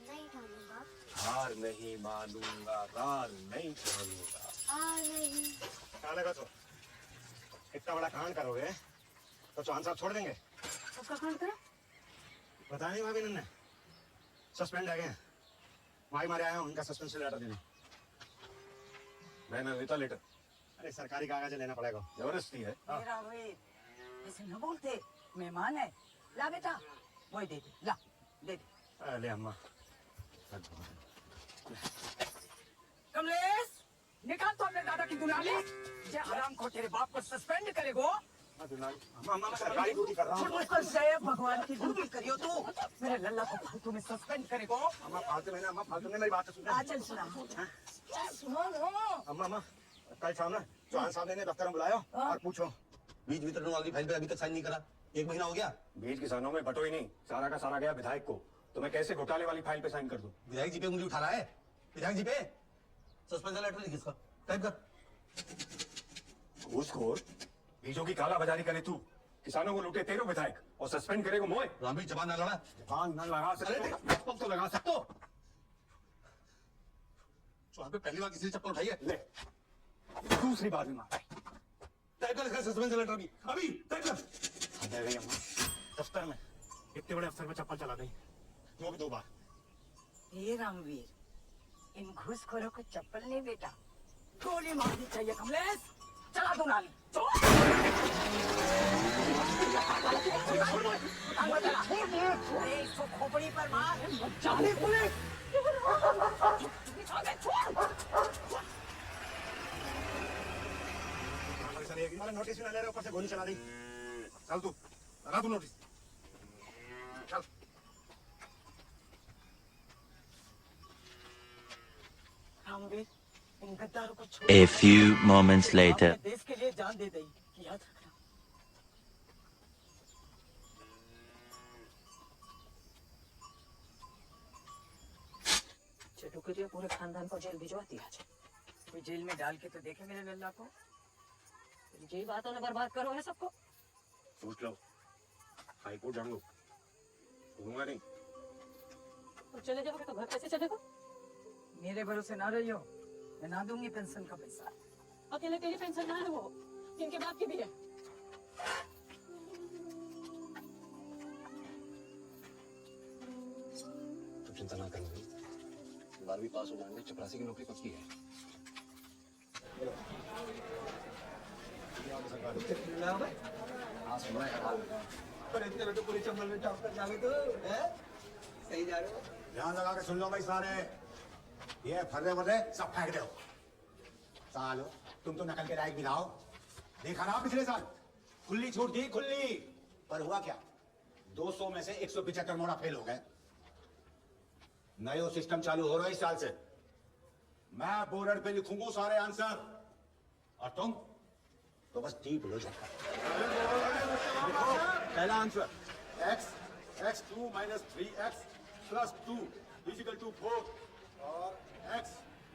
नहीं ठानूंगा। हार नहीं मानूंगा, हार नहीं मानूंगा। हाँ नहीं। क्या लगा तो इतना बड़ा कांड करोगे तो चौहान साहब छोड़ देंगे? उसका कौन करा? बताया नहीं भाभी ने, सस्पेंड है गए। भाई मारे आया हूँ उनका सस्पेंशन लेटर देने। मैंने लेता लेटर। अरे सरकारी कागज लेना पड़ेगा, जबरदस्ती है। मेरा वे ऐसे न बोलते, मेहमान है। ला बेटा, वही दे दे, ला दे दे। अरे अम्मा कमलेश, निकाल तो अपने दादा की दुलाली। ये हराम को तेरे बाप को सस्पेंड करेगो। अम्मा सरकारी ड्यूटी कर रहा हूँ। उसको जय भगवान की ड्यूटी करियो तू। मेरे लल्ला को फालतू में सस्पेंड करेगो। अम्मा फालतू में ना, अम्मा फालतू में मेरी बात सुन। चल सुना, सुनो नो। अम्मा कल शाम ना चौहान साहब ने दफ्तर में बुलाया और पूछो बीज वितरण वाली फाइल पे अभी तक साइन नहीं करा। 1 महीना हो गया। बीज किसानों में बटो ही नहीं, सारा का सारा गया विधायक को। तो मैं कैसे घोटाले वाली फाइल पे साइन कर दूं? विधायक जी पे उंगली उठा रहा है। विधायक जी पे सस्पेंशन लेटर लिख इसका, टाइप कर। घूसखोर, बीजों की काला बाजारी करे तू, किसानों को लूटे तेरे विधायक और सस्पेंड करेगा मोए। रामवीर जबान ना लड़ा। जबान न लगा सकते तो लगा सकते हो। चौहान पे पहली बार किसी ने चप्पल उठाई है। ले दूसरी बार भी मार। टाइप कर इसका सस्पेंशन लेटर अभी टाइप कर। दफ्तर में इतने बड़े अफसर पे चप्पल चला दी, वो भी 2 बार। ये रामवीर, इन घूसखोरों को चप्पल नहीं बेटा, गोली मारनी चाहिए। कमलेश, चला दो नाली। अरे इसको खोपड़ी पर मार। जाने पुलिस। नोटिस ना ले रहे, ऊपर से गोली चला दी। चल तू लगा तू नोटिस, चल। रामवीर, इन गद्दारों को छोड़। A few moments later. आपने देश के लिए जान दे दी, याद रखना। चटुकरिया पूरे खानदान को जेल भिजवाती आज। कोई जेल में डाल के तो देखे मेरे लल्ला को। यही बातों ने बर्बाद करो है सबको। पूछ लो, हाई कोर्ट जान लो, दूंगा नहीं। तो चले जाओगे तो घर कैसे चलेगा? मेरे भरोसे ना रहियो, मैं ना दूंगी पेंशन का पैसा। अकेले तेरी पेंशन ना है, वो इनके बाप की भी है। तो चिंता ना करो, 12वीं पास हो जाएंगे, चपरासी की नौकरी पक्की है। हाँ सुन रहा है। पर इतने बेटे पूरे चंबल में टॉप कर जाओगे तो सही जा रहे हो। ध्यान लगा के सुन लो भाई सारे, ये फर्रे वर्रे सब फेंक दो। सालो तुम तो नकल के लायक भी ना हो। देखा ना पिछले साल खुली छूट दी, खुली, पर हुआ क्या? 200 में से 175 मोड़ा फेल हो गए। नया सिस्टम चालू हो रहा है इस साल से। मैं बोर्ड पे लिखूंगा सारे आंसर और तुम तो बस टी पढ़ो झटका। पहला आंसर x2 - 3x + 2 = 4 और x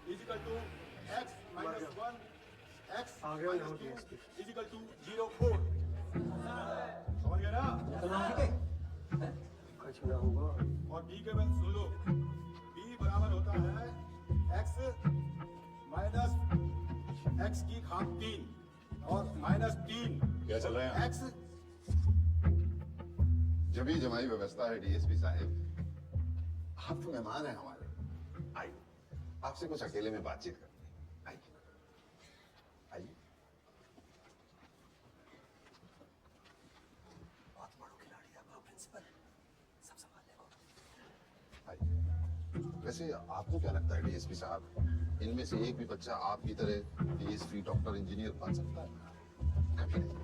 = x - 1 x - 2 = 0 4। समझ गए ना? कुछ ना होगा। और b के बाद सुन लो, b बराबर होता है x - x की घात 3 और -3। क्या चल रहा है? x जमी जमाई व्यवस्था है डीएसपी साहब। आप तो मेहमान हैं हमारे, आइए आपसे कुछ अकेले में बातचीत करते हैं। आइए आइए। बहुत बड़ो खिलाड़ी है प्रिंसिपल, सब संभाल लेगा। आइए। वैसे आपको क्या लगता है डीएसपी साहब, इनमें से एक भी बच्चा आपकी तरह डीएसपी, डॉक्टर, इंजीनियर बन सकता है? कभी नहीं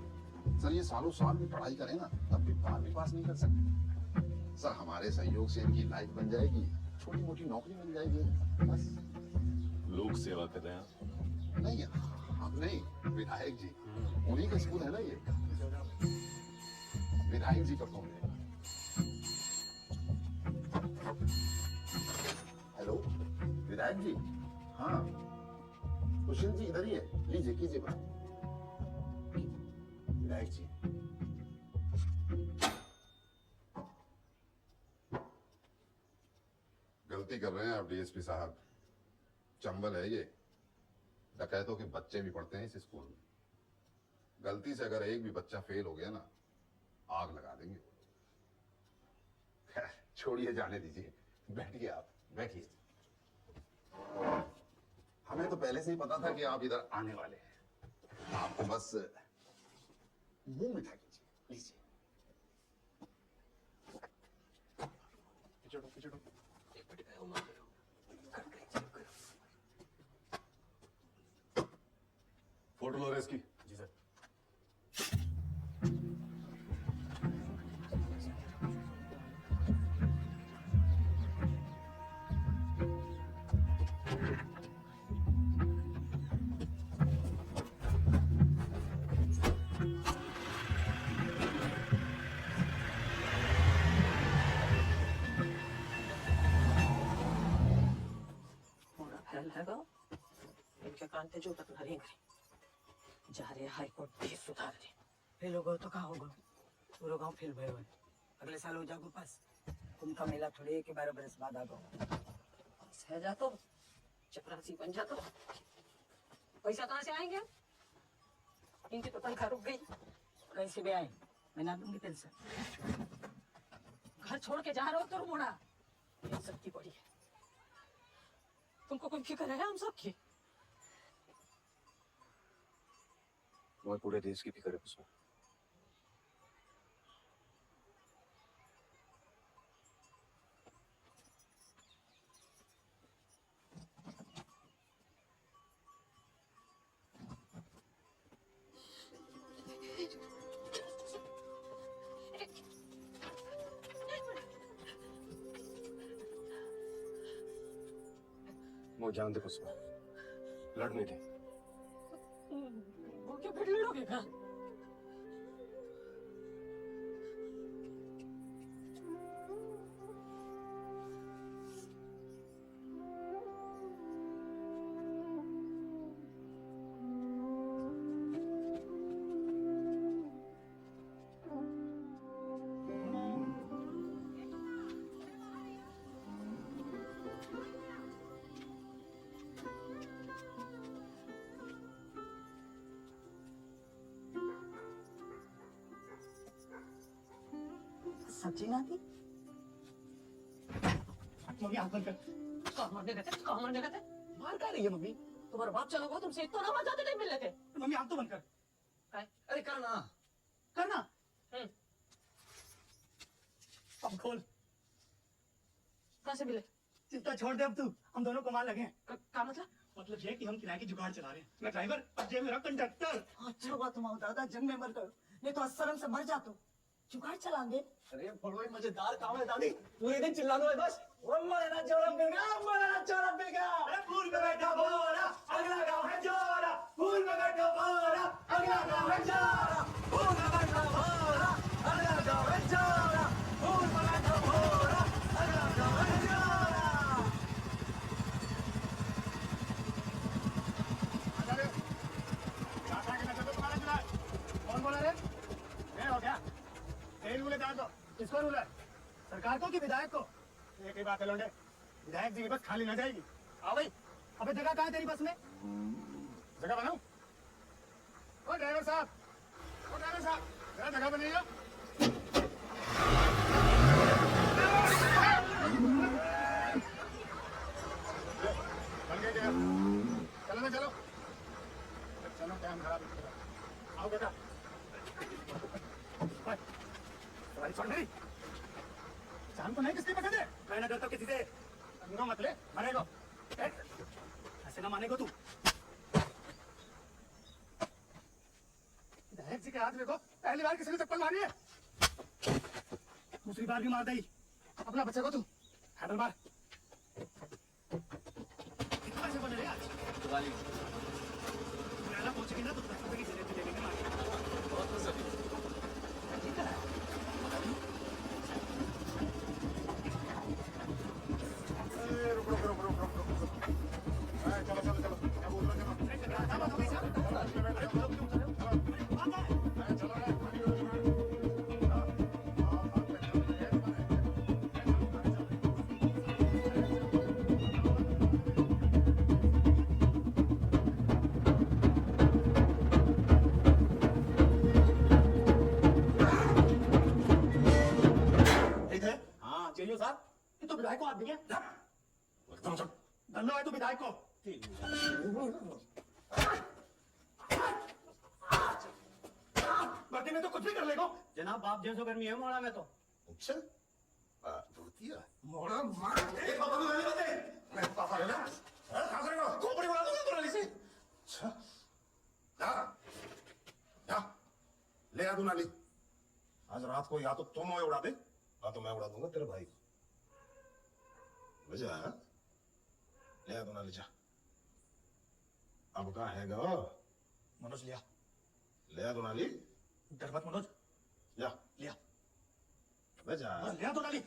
सर। ये सालों साल भी पढ़ाई करें ना, तब भी 12वीं पास नहीं कर सकते सर। हमारे सहयोग से इनकी लाइफ बन जाएगी, छोटी मोटी नौकरी मिल जाएगी, बस। लोक सेवा कर रहे हैं नहीं, हम नहीं, विधायक जी, उन्हीं का स्कूल है ना ये। विधायक जी का फोन है। हेलो, विधायक जी। हाँ, सुशील जी इधर ही है, लीजिए कीजिए बात। विधायक जी, गलती कर रहे हैं आप डीएसपी साहब। चंबल है ये, डकैतों के बच्चे भी पढ़ते हैं इस स्कूल में। गलती से अगर एक भी बच्चा फेल हो गया ना, आग लगा देंगे। खैर, छोड़िए, जाने दीजिए। बैठिए, आप बैठिए। हमें तो पहले से ही पता था कि आप इधर आने वाले हैं। आपको बस मुंह मीठा कीजिए, लीजिए। फोटो लो इसकी। जी सर। पूरा फैल है इनके कान पे जो तक नरेंगे जा रहे हाई कोर्ट भी सुधार रहे फेल हो गए तो कहाँ होगा पूरा गांव फेल भय हुए अगले साल हो जागो पास कुंभ का मेला थोड़े के 12 बरस बाद आ गो सह जा तो चपरासी बन जा तो पैसा कहाँ से आएंगे इनकी तो तनख्वाह रुक गई कैसे भी आए मैं ना दूंगी पेंशन घर छोड़ के जा रहे हो तो मोड़ा ये सबकी पड़ी है तुमको कोई फिक्र है हम सबकी तुम्हें पूरे देश की फिक्र है उसमें। वो जानते पुष्पा लड़ने थे वो क्या फिर लड़ोगे क्या सब्जी ना थी मम्मी हाथ बंद कर। कहाँ मारने गए थे कहाँ मारने गए थे मार क्या रही है मम्मी? तुम्हारा बाप चला हुआ तुमसे इतना ना जाते नहीं मिल रहे थे मम्मी हाथ तो बंद कर। काय? अरे करना करना। अब खोल। कहाँ से मिले चिंता छोड़ दे अब तू, हम दोनों कमाल लगे हैं। क्या मतलब ये कि हम किराए की जुगाड़ चला रहे हैं। मैं ड्राइवर और जे मेरा कंडक्टर। अच्छा हुआ तुम दादा जंग में मर गए नहीं तो असरम से मर जाते जुगाड़ चलाएंगे अरे बड़ो ही मजेदार काम है दादी, पूरे दिन चिल्ला दो बस। वो मरना चोरा मिल गया, मरना चोरा मिल गया। अरे फूल में बैठा भोरा, अगला गाँव है जोरा। फूल में बैठा भोरा, अगला गाँव है जोरा। फूल में बैठा भोरा, अगला गाँव है जोरा। फूल में बैठा भोरा, अगला गाँव है जोरा। कौन बोला रे? मैं हो क्या? रूल है को किसको रूल है सरकार को कि विधायक को एक ही बात है लौंडे विधायक जी की बस खाली ना जाएगी आओ भाई अबे जगह कहाँ है तेरी बस में जगह बनाऊं ओ ड्राइवर साहब जरा जगह बनाइए बन गई जगह चलो ना चलो चलो टाइम खराब आओ बेटा छोड़ नहीं जान को नहीं किसने पकड़ दे मैं ना डरता किसी से अंगो मत ले मानेगो ऐसे ना मानेगो तू विधायक जी के हाथ देखो पहली बार किसी ने चप्पल मारी है दूसरी बार भी मार दी अपना बच्चे को तू हैंडल मार कितना से बने रे आज दिवाली पहुंचे विधायक को हाथ दिए एकदम सब धन्नो है तू विधायक को भर्ती में तो कुछ भी कर लेगा जनाब बाप जैसो गर्मी है मोड़ा में तो अच्छा भूतिया मोड़ा मार दे पापा को गाली मत दे मैं पापा है ना कहां से हो खोपड़ी उड़ा दूंगा तोरा से अच्छा या ले आ दूं नाली आज रात को या तो तुम ओए उड़ा दे या तो मैं उड़ा दूंगा तेरे भाई को बजा ले आ दूं नाली जा अब कहां है गो मनोज लिया ले आ दूं नाली डर मत मनोज जा लिया बजा लिया तो डाली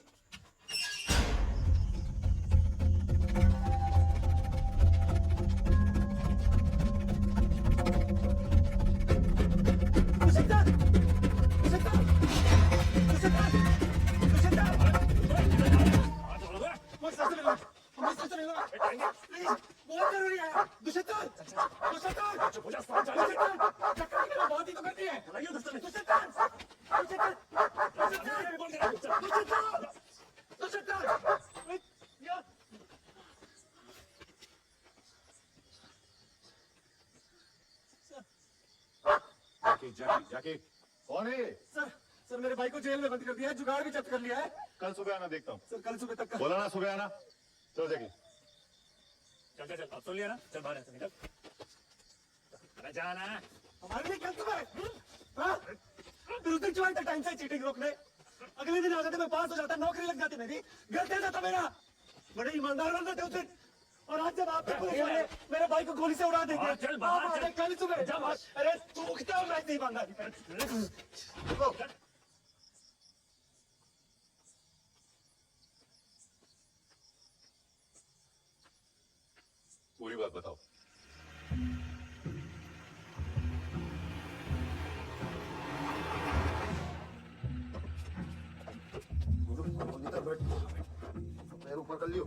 जाके कौन है सर मेरे भाई को जेल में बंद कर दिया है जुगाड़ भी जब्त कर लिया है कल सुबह आना देखता हूँ सर कल सुबह तक बोला ना सुबह आना चल जाके चल चल चल अब सुन लिया ना चल बाहर से निकल अरे जाना हमारे लिए कल सुबह हाँ? फिर उस दिन क्यों आए थे टाइम से चीटिंग रोकने अगले दिन आ जाते मैं पास हो जाता नौकरी लग जाती मेरी घर दे जाता मेरा बड़े ईमानदार बंदे थे उस दिन और आज जब आपके पुलिस वाले मेरे भाई को गोली से उड़ा देंगे चल बाहर कल सुबह जा अरे तू उठता हो मैं ईमानदारी पूरी बात बताओ पैर ऊपर कर लियो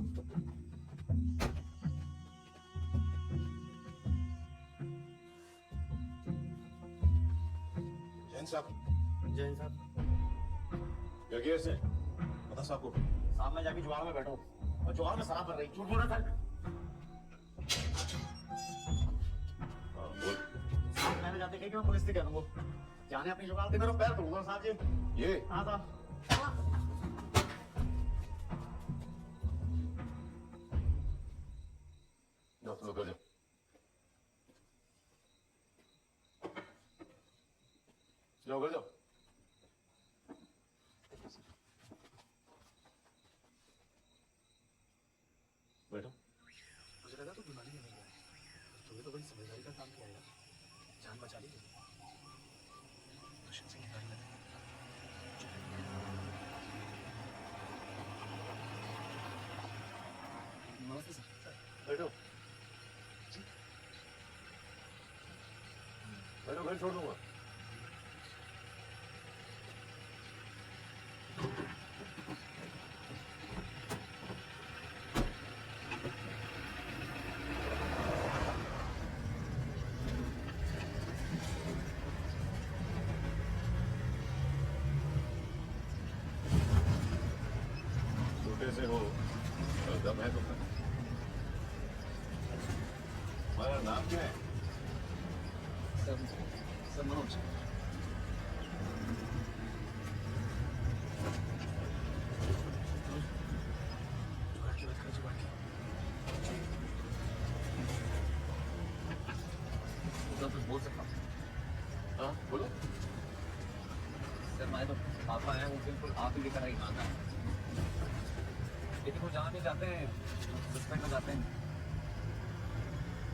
जैन साहब जैन साहब जगिए से बता साहब को सामने जाके जुआर में बैठो और जुआर में शराब बन रही झूठ बोल रहा था बोल साहब मैंने जाते कही कि मैं पुलिस से कह दूंगा जाने अपनी जुगाड़ से मेरा पैर तोड़ूंगा साहब जी ये हाँ साहब जाओ तुम लोग कर जाओ जाओ कर जाओ बैठो मुझे लगा तो बीमारी में नहीं है तूने तो बड़ी समझदारी का काम किया यार जान बचा ली दुष्यंत सिंह की गाड़ी लगी नमस्ते सर बैठो बैठो घर छोड़ दूंगा छोटे से हो और दम है तो हमारा नाम क्या है सर मनोज बोल सकता हूँ हाँ बोलो सर मैं तो पापा है वो बिल्कुल आप ही की तरह ही मानता है लेकिन वो जहाँ भी जाते हैं सस्पेंड हो जाते हैं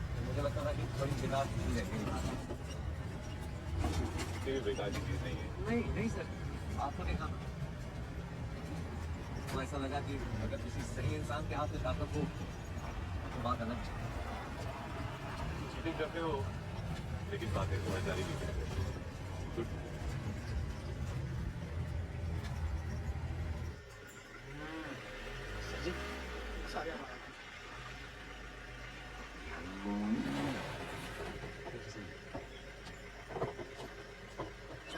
तो मुझे लगता था कि थोड़ी बिगाड़ नहीं रहती ये बेकार की चीज नहीं है नहीं सर आपको देखा तो ऐसा लगा कि अगर किसी सही इंसान के हाथ में ताकत हो तो बात अलग है चीटिंग करते हो लेकिन बातें समझदारी नहीं करते गुड सर जी सारे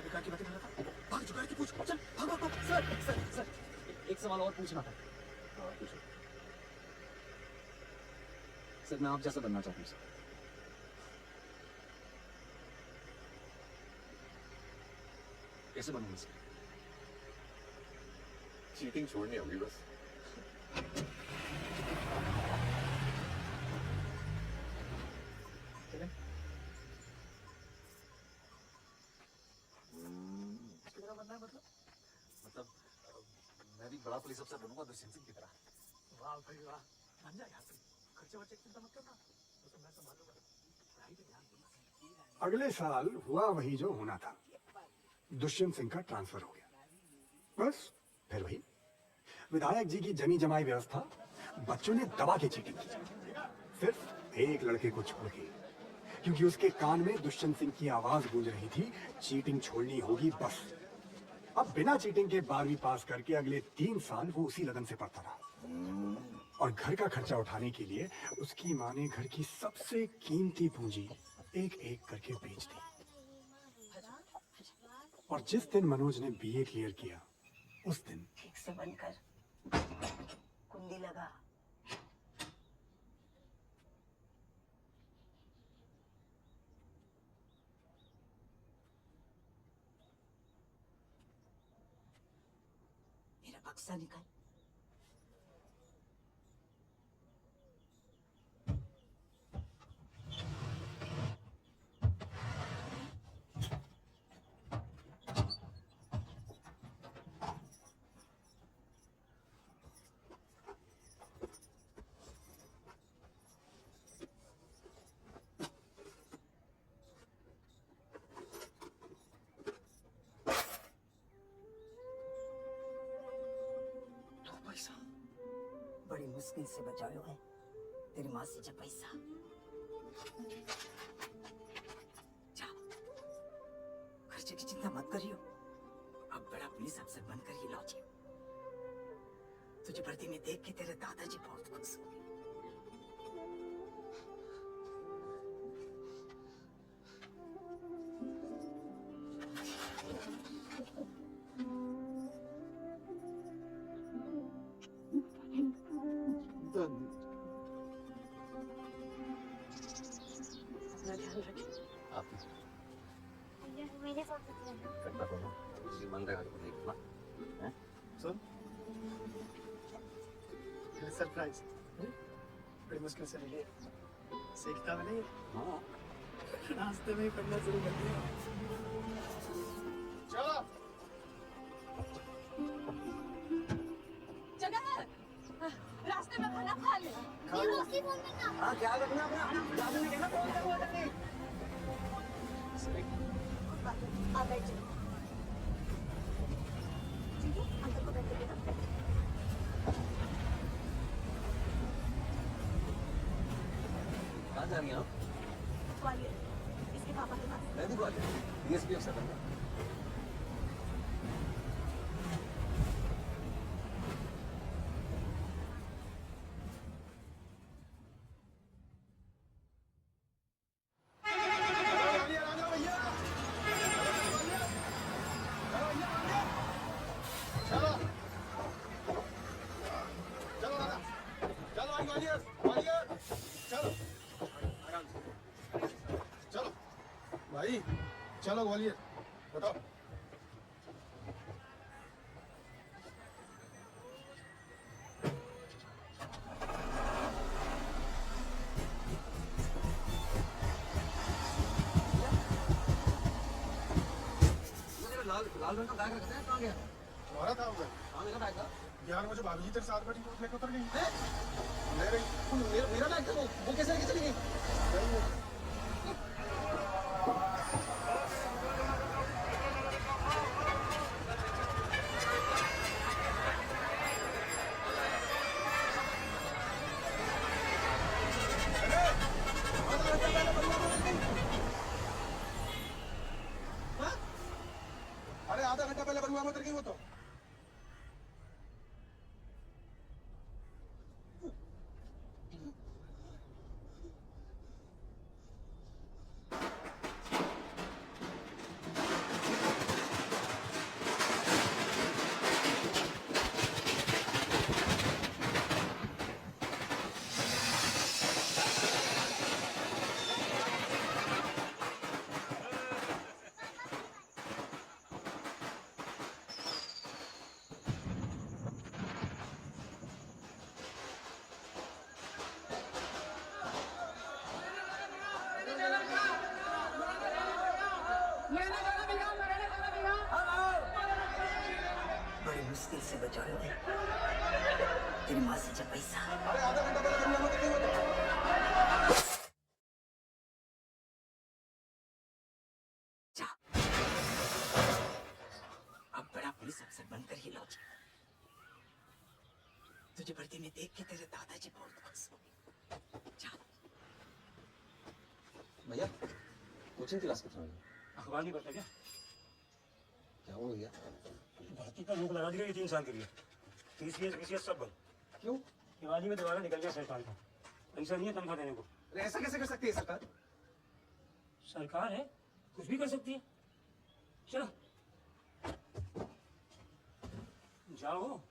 क्या की बातें कर रहा था भाग जुगाड़ की पूछ चल भाग भाग भाग सर एक सवाल और पूछना था बात पूछो। सर मैं आप जैसा बनना चाहता हूँ सर। कैसे बनूंगा सर? चीटिंग छोड़नी होगी बस। चलें? तेरा बनना है मतलब मैं भी बड़ा पुलिस अफसर बनूंगा दुष्यंत सिंह की तरह। वाह भाई वाह, मान जा यार, खर्चे वर्चे की चिंता मत करना, वो सब मैं संभालूंगा, पढ़ाई पे ध्यान देना। अगले साल हुआ वही जो होना था। दुष्यंत सिंह का ट्रांसफर हो गया। बस फिर वही विधायक जी की जमी जमाई व्यवस्था, बच्चों ने दबा के चीटिंग की। सिर्फ एक लड़के को छोड़ के, क्योंकि उसके कान में दुष्यंत सिंह की आवाज गूंज रही थी, चीटिंग छोड़नी होगी बस। अब बिना चीटिंग के 12वीं पास करके अगले 3 साल वो उसी लगन से पढ़ता रहा। और घर का खर्चा उठाने के लिए उसकी माँ ने घर की सबसे कीमती पूंजी एक एक करके बेच दी। और जिस दिन मनोज ने बीए क्लियर किया, उस दिन ठीक से बनकर कुंडी लगा। मेरा बक्सा निकाल। पैसा बड़ी मुश्किल से बचायो है तेरी माँ से जब पैसा। जा, खर्चे की चिंता मत करियो, अब बड़ा पुलिस अफसर बनकर ही लौटियो। तुझे वर्दी में देख के तेरे दादाजी बहुत खुश हुए। अपना ध्यान रखिए। आप ये मेरे साथ रहना। करता हो ना, ये मन रहेगा तो नहीं ना, हैं? सुन, ये सरप्राइज बड़ी मुश्किल से मिली, सीखता भी नहीं, हाँ रास्ते में ही पढ़ना शुरू कर दिया। चलो जगह है, रास्ते में खाना खा ले। ये रोटी फोन में ना। हाँ क्या रखना अपना, दादी ने कहना फोन कर बोल नहीं। आ बैठ जाओ। ठीक है, अंकल को बैठ के देना। कहाँ जा रही हैं आप? ग्वालियर, इसके पापा के पास। मैं भी ग्वालियर, डीएसपी अफसर बनना। चलो चलो दादा, चलो भाई ग्वालियर ग्वालियर, चलो चलो भाई, चलो ग्वालियर, बताओ। लाल लाल रंग का बैग रखते हैं, कहाँ गया? तुम्हारा था उधर हाँ मेरा बैग था। 11 बजे भाभी जी तेरे साथ बैठी तो लेकर उतर गई। हैं? ले रही मेरा बैग था, वो कैसे लेके चली गई? अरे आधा घंटा पहले बरुआ में उतर गई वो तो। बड़ी मुश्किल से बचाया तेरी माँ से जब पैसा अरे आधा घंटा पहले हम लोग कितने होते जा। अब बड़ा पुलिस अफसर बनकर ही लौट तुझे भर्ती में देख के तेरे दादाजी बहुत खुश हो जा। भैया कोचिंग क्लास कितना है? अखबार नहीं पढ़ता क्या? क्या हो गया? भर्ती का रोक लगा दी गई 3 साल के लिए। TCS BCS सब बंद। क्यों? दिवाली में दोबारा निकल गया सरकार का। पैसा नहीं है तनख्वाह देने को। ऐसा कैसे कर सकती है सरकार? सरकार है, कुछ भी कर सकती है। चलो जाओ।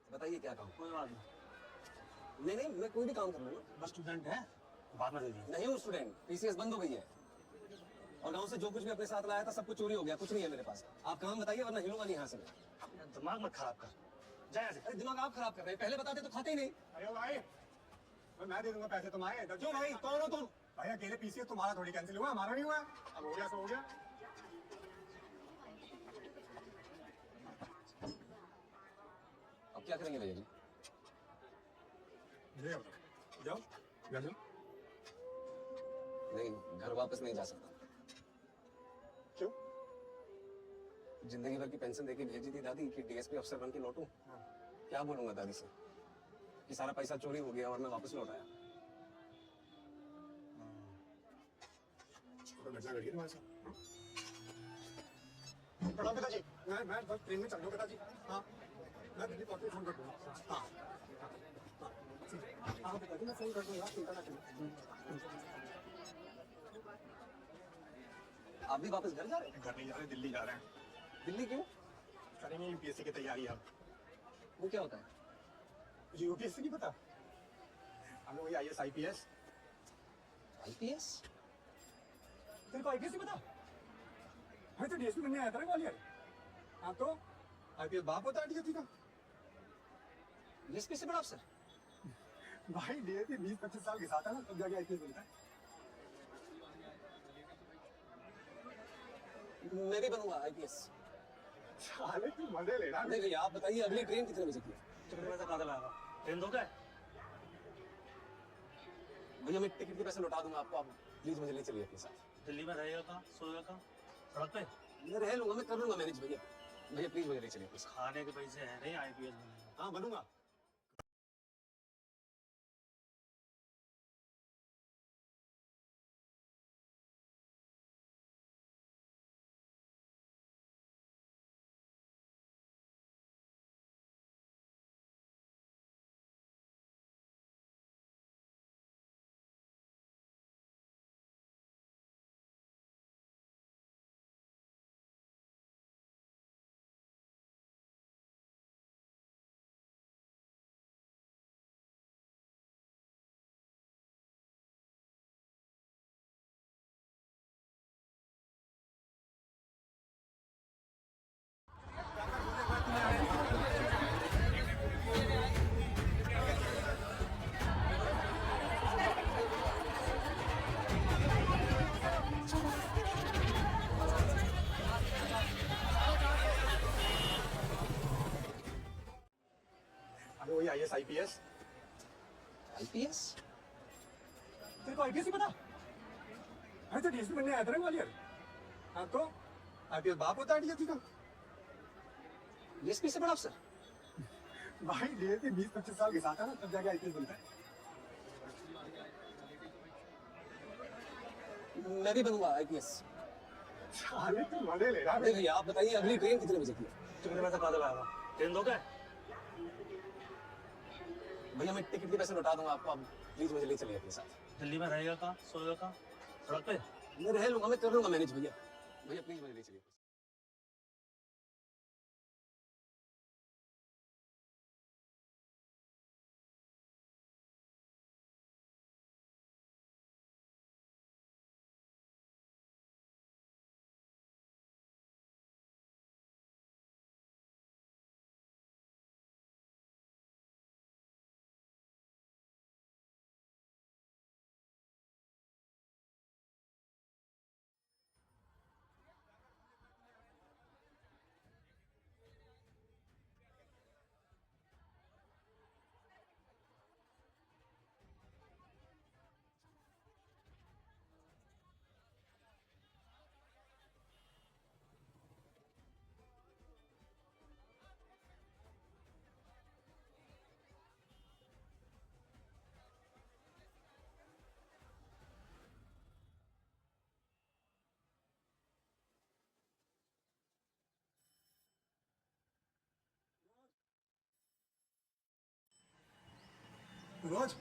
बताइए क्या काम? कोई बात नहीं नहीं, मैं कोई भी काम कर लूंगा। बस स्टूडेंट है, बाद में दे दीजिए। नहीं हूँ स्टूडेंट, TCS बंद हो गई है और गांव से जो कुछ भी अपने साथ लाया था सब कुछ चोरी हो गया, कुछ नहीं है मेरे पास। आप काम बताइए वरना हिलूंगा नहीं यहाँ से मैं। दिमाग मत खराब कर, जा यहाँ से। अरे दिमाग आप खराब कर रहे हैं, पहले बताते तो खाते ही नहीं। अरे भाई मैं दे दूंगा पैसे तुम्हारे। क्यों भाई, कौन हो तुम? भाई अकेले PCS तुम्हारा थोड़ी कैंसिल हुआ, हमारा नहीं हुआ। अब हो गया सो हो गया। अब क्या करेंगे भैया जी? ले आओ, जाओ घर जाओ। नहीं, घर वापस नहीं जा सकता। क्यों? जिंदगी भर की पेंशन देके भेजी थी दादी कि DSP अफसर बन के लौटूं। क्या बोलूंगा दादी से कि सारा पैसा चोरी हो गया और मैं वापस लौट आया। तो घटना घटी तुम्हारे साथ। प्रणाम पिताजी। मैं बस ट्रेन में चल रहा हूँ पिताजी। हाँ मैं दिल्ली पहुंच के फोन कर दूंगा। हाँ हाँ पिताजी मैं फोन कर दूंगा, चिंता ना करिए। आप भी वापस घर जा रहे हैं? घर नहीं जा रहे, दिल्ली जा रहे हैं। दिल्ली क्यों? करेंगे UPSC की तैयारी अब। वो क्या होता है? मुझे UPSC नहीं पता। हम लोग IAS IPS। IPS? तेरे को IPS नहीं पता? मैं तो DSP बनने आया था ना ग्वालियर। हाँ तो IPS बाप होता है DSP का। DSP से बड़ा अफसर? भाई DSP 20-25 साल के साथ है ना, तब जाके IPS बनता है। मैं भी बनूंगा IPS। साले तू मजे ले रहा है। नहीं भैया आप बताइए अगली ट्रेन कितने बजे की है? कितने पैसा कहाँ लगा? ट्रेन दो क्या? भैया मैं टिकट के पैसे लौटा दूंगा आपको, आप प्लीज मुझे ले चलिए अपने साथ। दिल्ली में रहेगा कहाँ, सोएगा कहाँ? सड़क पे? मैं रह लूंगा, मैं कर लूंगा मैनेज भैया। भैया प्लीज मुझे ले चलिए अपने साथ। खाने के पैसे हैं नहीं, IPS बनेगा। हाँ बनूंगा। IAS IPS। आईपीएस? तेरे को IPS ही पता? अरे तो DSP बनने आया था ना ग्वालियर। हाँ तो IPS बाप होता है DSP का। डीएसपी से बड़ा अफसर? भाई DSP 20-25 साल के साथ है ना, तब जाके IPS बनता है। मैं भी बनूंगा आईपीएस। साले तू मजे ले रहा है। अरे भैया आप बताइए अगली ट्रेन कितने बजे की है? कितने पैसे पागल आएगा? ट्रेन दो क्या? भैया मैं टिकट के पैसे लौटा दूंगा आपको, आप प्लीज मुझे ले चलिए अपने साथ। दिल्ली में रहेगा कहाँ, सोएगा कहाँ? सड़क पे? मैं रह लूंगा, मैं कर लूंगा मैनेज भैया। भैया प्लीज मुझे ले चलिए। रोज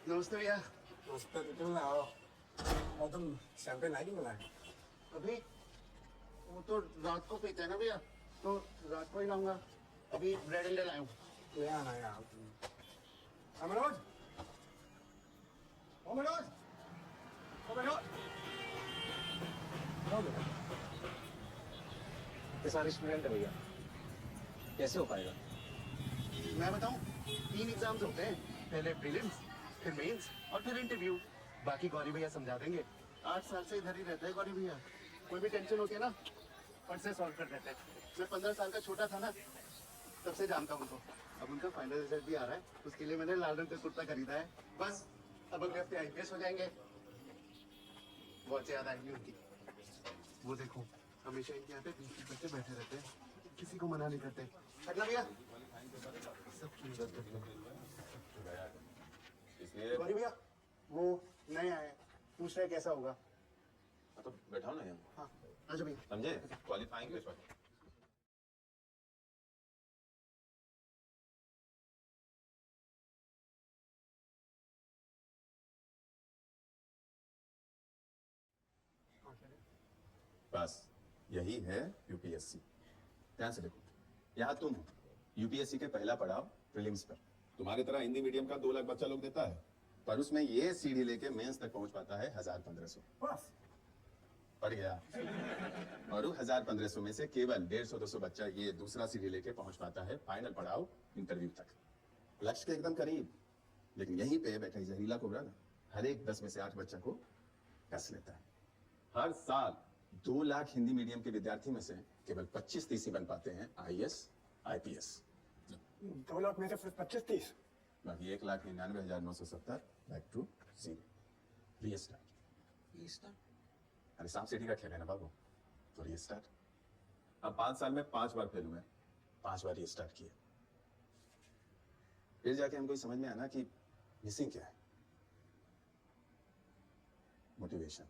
नमस्ते भैया। नमस्ते, तो क्यों ना आओ? और तुम शैंपेन नहीं मिलाए? अभी वो तो रात को पीते हैं ना भैया, तो रात को ही लाऊंगा। अभी ब्रेड एंड लाया हूँ। ले आना यार। हाँ मनोज, ओ मनोज, ओ मनोज। ये सारे स्टूडेंट है भैया, कैसे हो पाएगा? मैं बताऊँ, 3 एग्जाम्स होते हैं, पहले प्रीलिम्स, फिर मेंस और फिर इंटरव्यू। बाकी गौरी भैया समझा देंगे। 8 साल से इधर ही रहते हैं गौरी भैया। कोई भी टेंशन होती है ना, फट से सॉल्व कर देते हैं। मैं 15 साल का छोटा था ना, तब से जानता हूँ उनको। अब उनका फाइनल रिजल्ट भी आ रहा है, उसके लिए मैंने लाल रंग का कुर्ता खरीदा है। बस अब अगले हफ्ते IPS हो जाएंगे। बहुत याद आएगी उनकी। वो देखो, हमेशा इनके यहाँ पे 20 बच्चे बैठे रहते हैं, किसी को मना नहीं करते। अगला भैया सब गौरी भैया, वो नए आए, पूछ रहे कैसा होगा। तो बैठाओ ना यहाँ। हाँ आजा भैया। समझे? Qualifying paper. बस यही है यूपीएससी। ध्यान से देखो, यहाँ तुम हो, यूपीएससी के पहला पड़ाव प्रीलिम्स पर। तुम्हारी तरह हिंदी मीडियम का 2 लाख बच्चा लोग देता है, पर उसमें ये सीढ़ी लेके मेंस तक पहुंच पाता है 1000-1500। बस पड़ गया। और 1000-1500 में से केवल 150-200 बच्चा ये दूसरा सीढ़ी लेके पहुंच पाता है फाइनल पड़ाव इंटरव्यू तक। लक्ष्य के एकदम करीब, लेकिन यहीं पे बैठा जहरीला कोबरा ना हर एक 10 में से 8 बच्चा को कस लेता है। हर साल 2 लाख हिंदी मीडियम के विद्यार्थी में से केवल 25-30 ही बन पाते हैं IAS IPS। 2 लाख में से सिर्फ 25-30। बाकी 1,99,970 बैक टू 0। रीस्टार्ट। अरे सांप सीढ़ी का खेल है ना बाबू, तो रीस्टार्ट। अब 5 साल में 5 बार फेल हुए, 5 बार रीस्टार्ट किए। फिर जाके हमको समझ में आना कि मिसिंग क्या है। मोटिवेशन।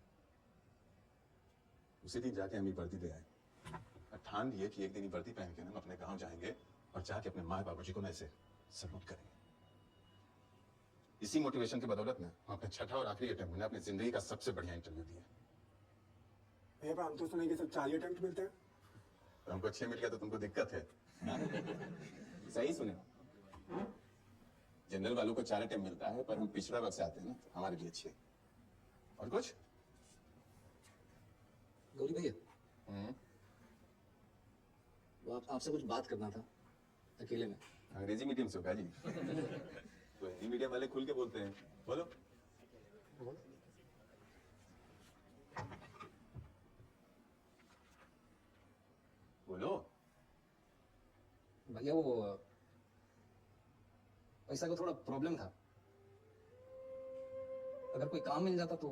उसी दिन जाके हम ये वर्दी ले आए और ठान लिए कि एक दिन ये वर्दी पहन के हम अपने गांव जाएंगे और जाके अपने माँ बाबूजी को ना ऐसे सल्यूट करेंगे। इसी मोटिवेशन की बदौलत में हम अपने छठा और आखिरी अटेम्प्ट में अपनी जिंदगी का सबसे बढ़िया इंटरव्यू दिया। भैया पर हम तो सुने कि सिर्फ 4 अटेम्प्ट मिलते हैं। तो हमको 6 मिल गया तो तुमको दिक्कत है। सही सुने, जनरल वालों को 4 अटेम्प्ट मिलता है, पर हम पिछड़ा वर्ग से आते हैं ना, हमारे लिए 6। और कुछ गौरी भैया, वो आपसे कुछ बात करना था अकेले में। अंग्रेजी मीडियम से होगा जी। तो हिंदी मीडियम वाले खुल के बोलते हैं, बोलो। भैया वो पैसा का थोड़ा प्रॉब्लम था, अगर कोई काम मिल जाता तो।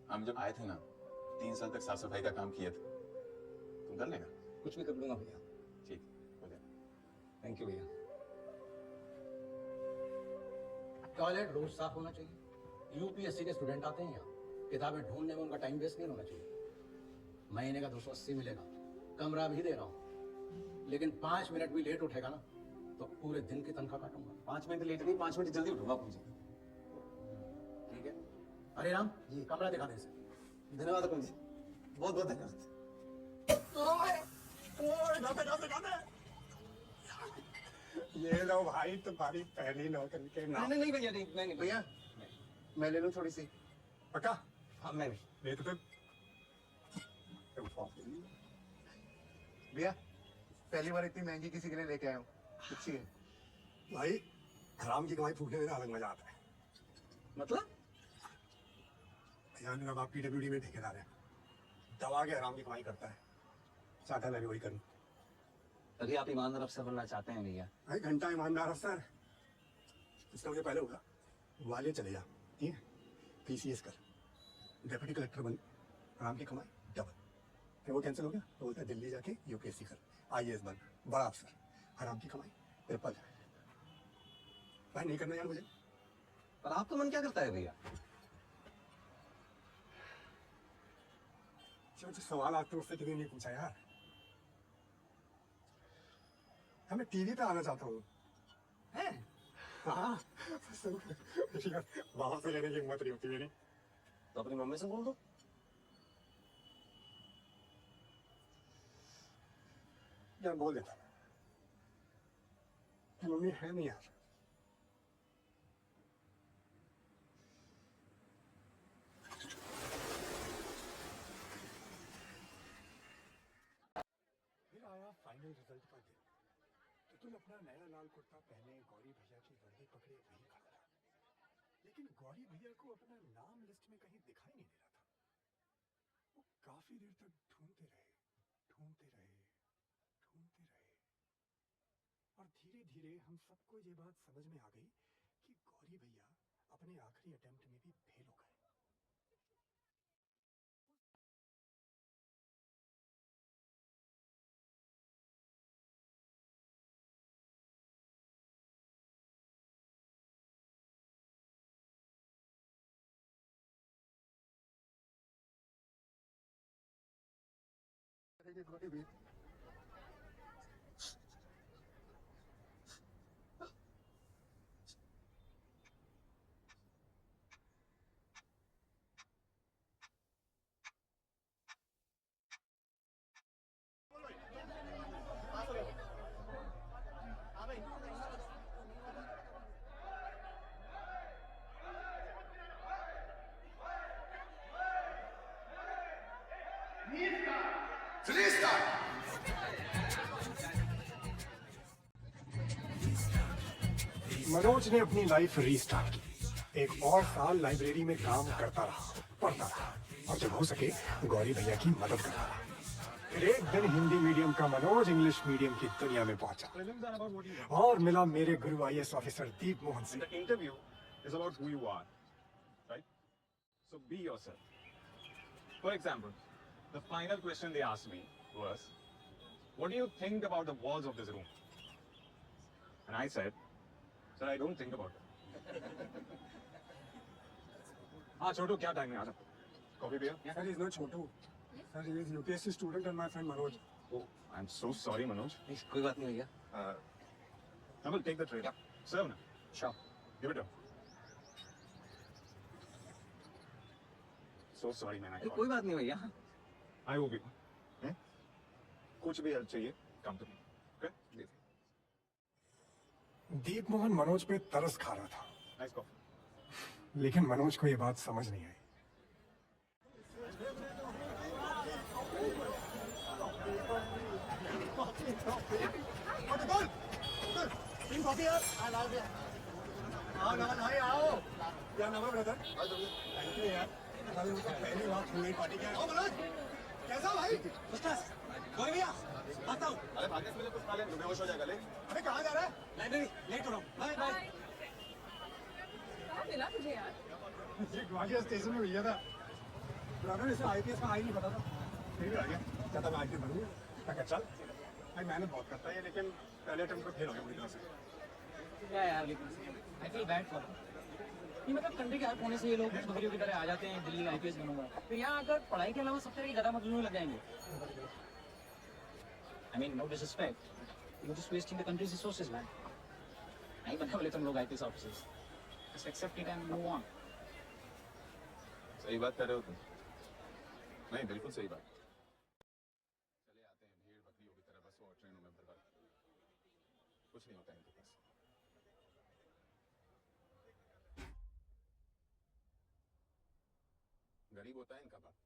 हम जब आए थे ना 3 साल तक साफ सफाई का काम किया था, तुम कर लेगा? कुछ भी कर लूंगा भैया। ठीक हो जाए। थैंक यू भैया। टॉयलेट रोज साफ होना चाहिए। यूपीएससी के स्टूडेंट आते हैं यहाँ, किताबें ढूंढने में उनका टाइम वेस्ट नहीं होना चाहिए। महीने का 280 मिलेगा, कमरा भी दे रहा हूँ, लेकिन 5 मिनट भी लेट उठेगा ना तो पूरे दिन की तनख्वाह काटूंगा। 5 मिनट लेट नहीं, 5 मिनट जल्दी उठूंगा मुझे। ठीक है। हरे राम जी, कमरा दिखा दें। धन्यवाद अपुन जी, बहुत बहुत धन्यवाद। ये लो भाई तुम्हारी पहली नौकरी के नाम। नहीं भैया, नहीं भैया मैं ले लूं थोड़ी सी? पक्का? हाँ मैं भी। ले तो फिर। भैया पहली बार इतनी महंगी किसी के लिए लेके आया हूँ, अच्छी है। भाई हराम की कमाई फूकने में अलग मजा आता है। मतलब यानी अब आप PWD में ठेकेदार हैं, दवा के हराम की कमाई करता है, चाहता मैं भी वही करूँ। तभी आप ईमानदार अफसर बनना चाहते हैं भैया। भाई घंटा ईमानदार अफसर, इसका मुझे पहले होगा। ग्वालियर चले जा, ठीक है, PCS कर, डेप्यूटी कलेक्टर बन, हराम की कमाई डबल। फिर वो कैंसिल हो गया तो बोलता है दिल्ली जाके UPSC कर, IAS बन, बड़ा अफसर, हराम की कमाई ट्रिपल। भाई नहीं करना यार मुझे। पर आपका मन क्या करता है भैया? जो सवाल आते हैं उससे किसी ने नहीं पूछा यार। मैं टीवी पे आना चाहता हूँ। हाँ, वहां से लेने की हिम्मत नहीं होती मेरी। तो अपनी मम्मी से बोल दो। यार बोल देता, मम्मी है नहीं यार। फिर आया फाइनल रिजल्ट का दिन, तो तुम अपना नया लाल कुर्ता पहने गौरी भैया की वर्दी पकड़े वहीं खड़ा था। लेकिन गौरी भैया को अपना नाम लिस्ट में कहीं दिखाई नहीं दे रहा था। वो काफी देर तक ढूंढते रहे, और धीरे धीरे हम सबको ये बात समझ में आ गई कि गौरी भैया अपने आखिरी अटेम्प्ट में भी फेल हो गए। मनोज ने अपनी लाइफ रीस्टार्ट की। एक और साल लाइब्रेरी में काम करता रहा, पढ़ता रहा, और जब हो सके गौरी भैया की मदद करता रहा। फिर एक दिन हिंदी मीडियम का मनोज इंग्लिश मीडियम की दुनिया में पहुंचा और मिला मेरे गुरु IAS ऑफिसर दीप मोहन से। The interview is about who you are, right? So be yourself. For example, the final question they asked me was, what do you think about the walls of this room? And I said, sir, I don't think about it. हाँ छोटू, क्या time है? आ जा। Coffee पिया? Sir, he is not Chotu. Sir, he is UPSC student and my friend Manoj. Oh, I'm so sorry, Manoj. नहीं, कोई बात नहीं भैया। I will take the tray. Serve na. Sure. Give it up. So sorry, man. I नहीं, called. कोई बात नहीं भैया। I will be. कुछ भी हेल्प चाहिए, come to me. Okay? दीप मोहन मनोज पे तरस खा रहा था, Nice coffee. लेकिन मनोज को ये बात समझ नहीं आई। क्या नाम है ब्रदर? थैंक यू यार। पहली बार फुल पार्टी क्या? कैसा भाई? गोरे भैया आता हूँ। अरे भागने से पहले कुछ खा ले, बेहोश हो जाएगा ले। अरे कहाँ जा रहा है? लाइब्रेरी लेट हो रहा हूँ। Bye bye. क्या मिला तुझे यार? ये ग्वालियर स्टेशन में भैया था। ब्रदर इसे आईपीएस का आई नहीं पता था। फिर भी आ गया। कहता मैं आईपीएस बनूंगा। मैं कहा चल। भाई मैंने बहुत करता है लेकिन पहले अटेम्प्ट में फेल हो गया पूरी तरह से। क्या यार लेकिन आई फील बैड फॉर ये मतलब कंट्री के हर कोने से ये लोग बकरियों की तरह आ जाते हैं दिल्ली आईपीएस बनूंगा तो यहाँ आकर पढ़ाई के अलावा सब तरह की गधा मजदूरी लग जाएंगे I mean no disrespect you just wasting the country's resources man नहीं बनने वाले तुम लोग IPS officers just accept it and move on सही बात कर रहे हो तुम। नहीं बिल्कुल सही बात। चले आते हैं भेड़ बकरियों की तरह बसों और ट्रेनों में भरकर। कुछ नहीं होता इनके पास। गरीब होता है इनका बाप।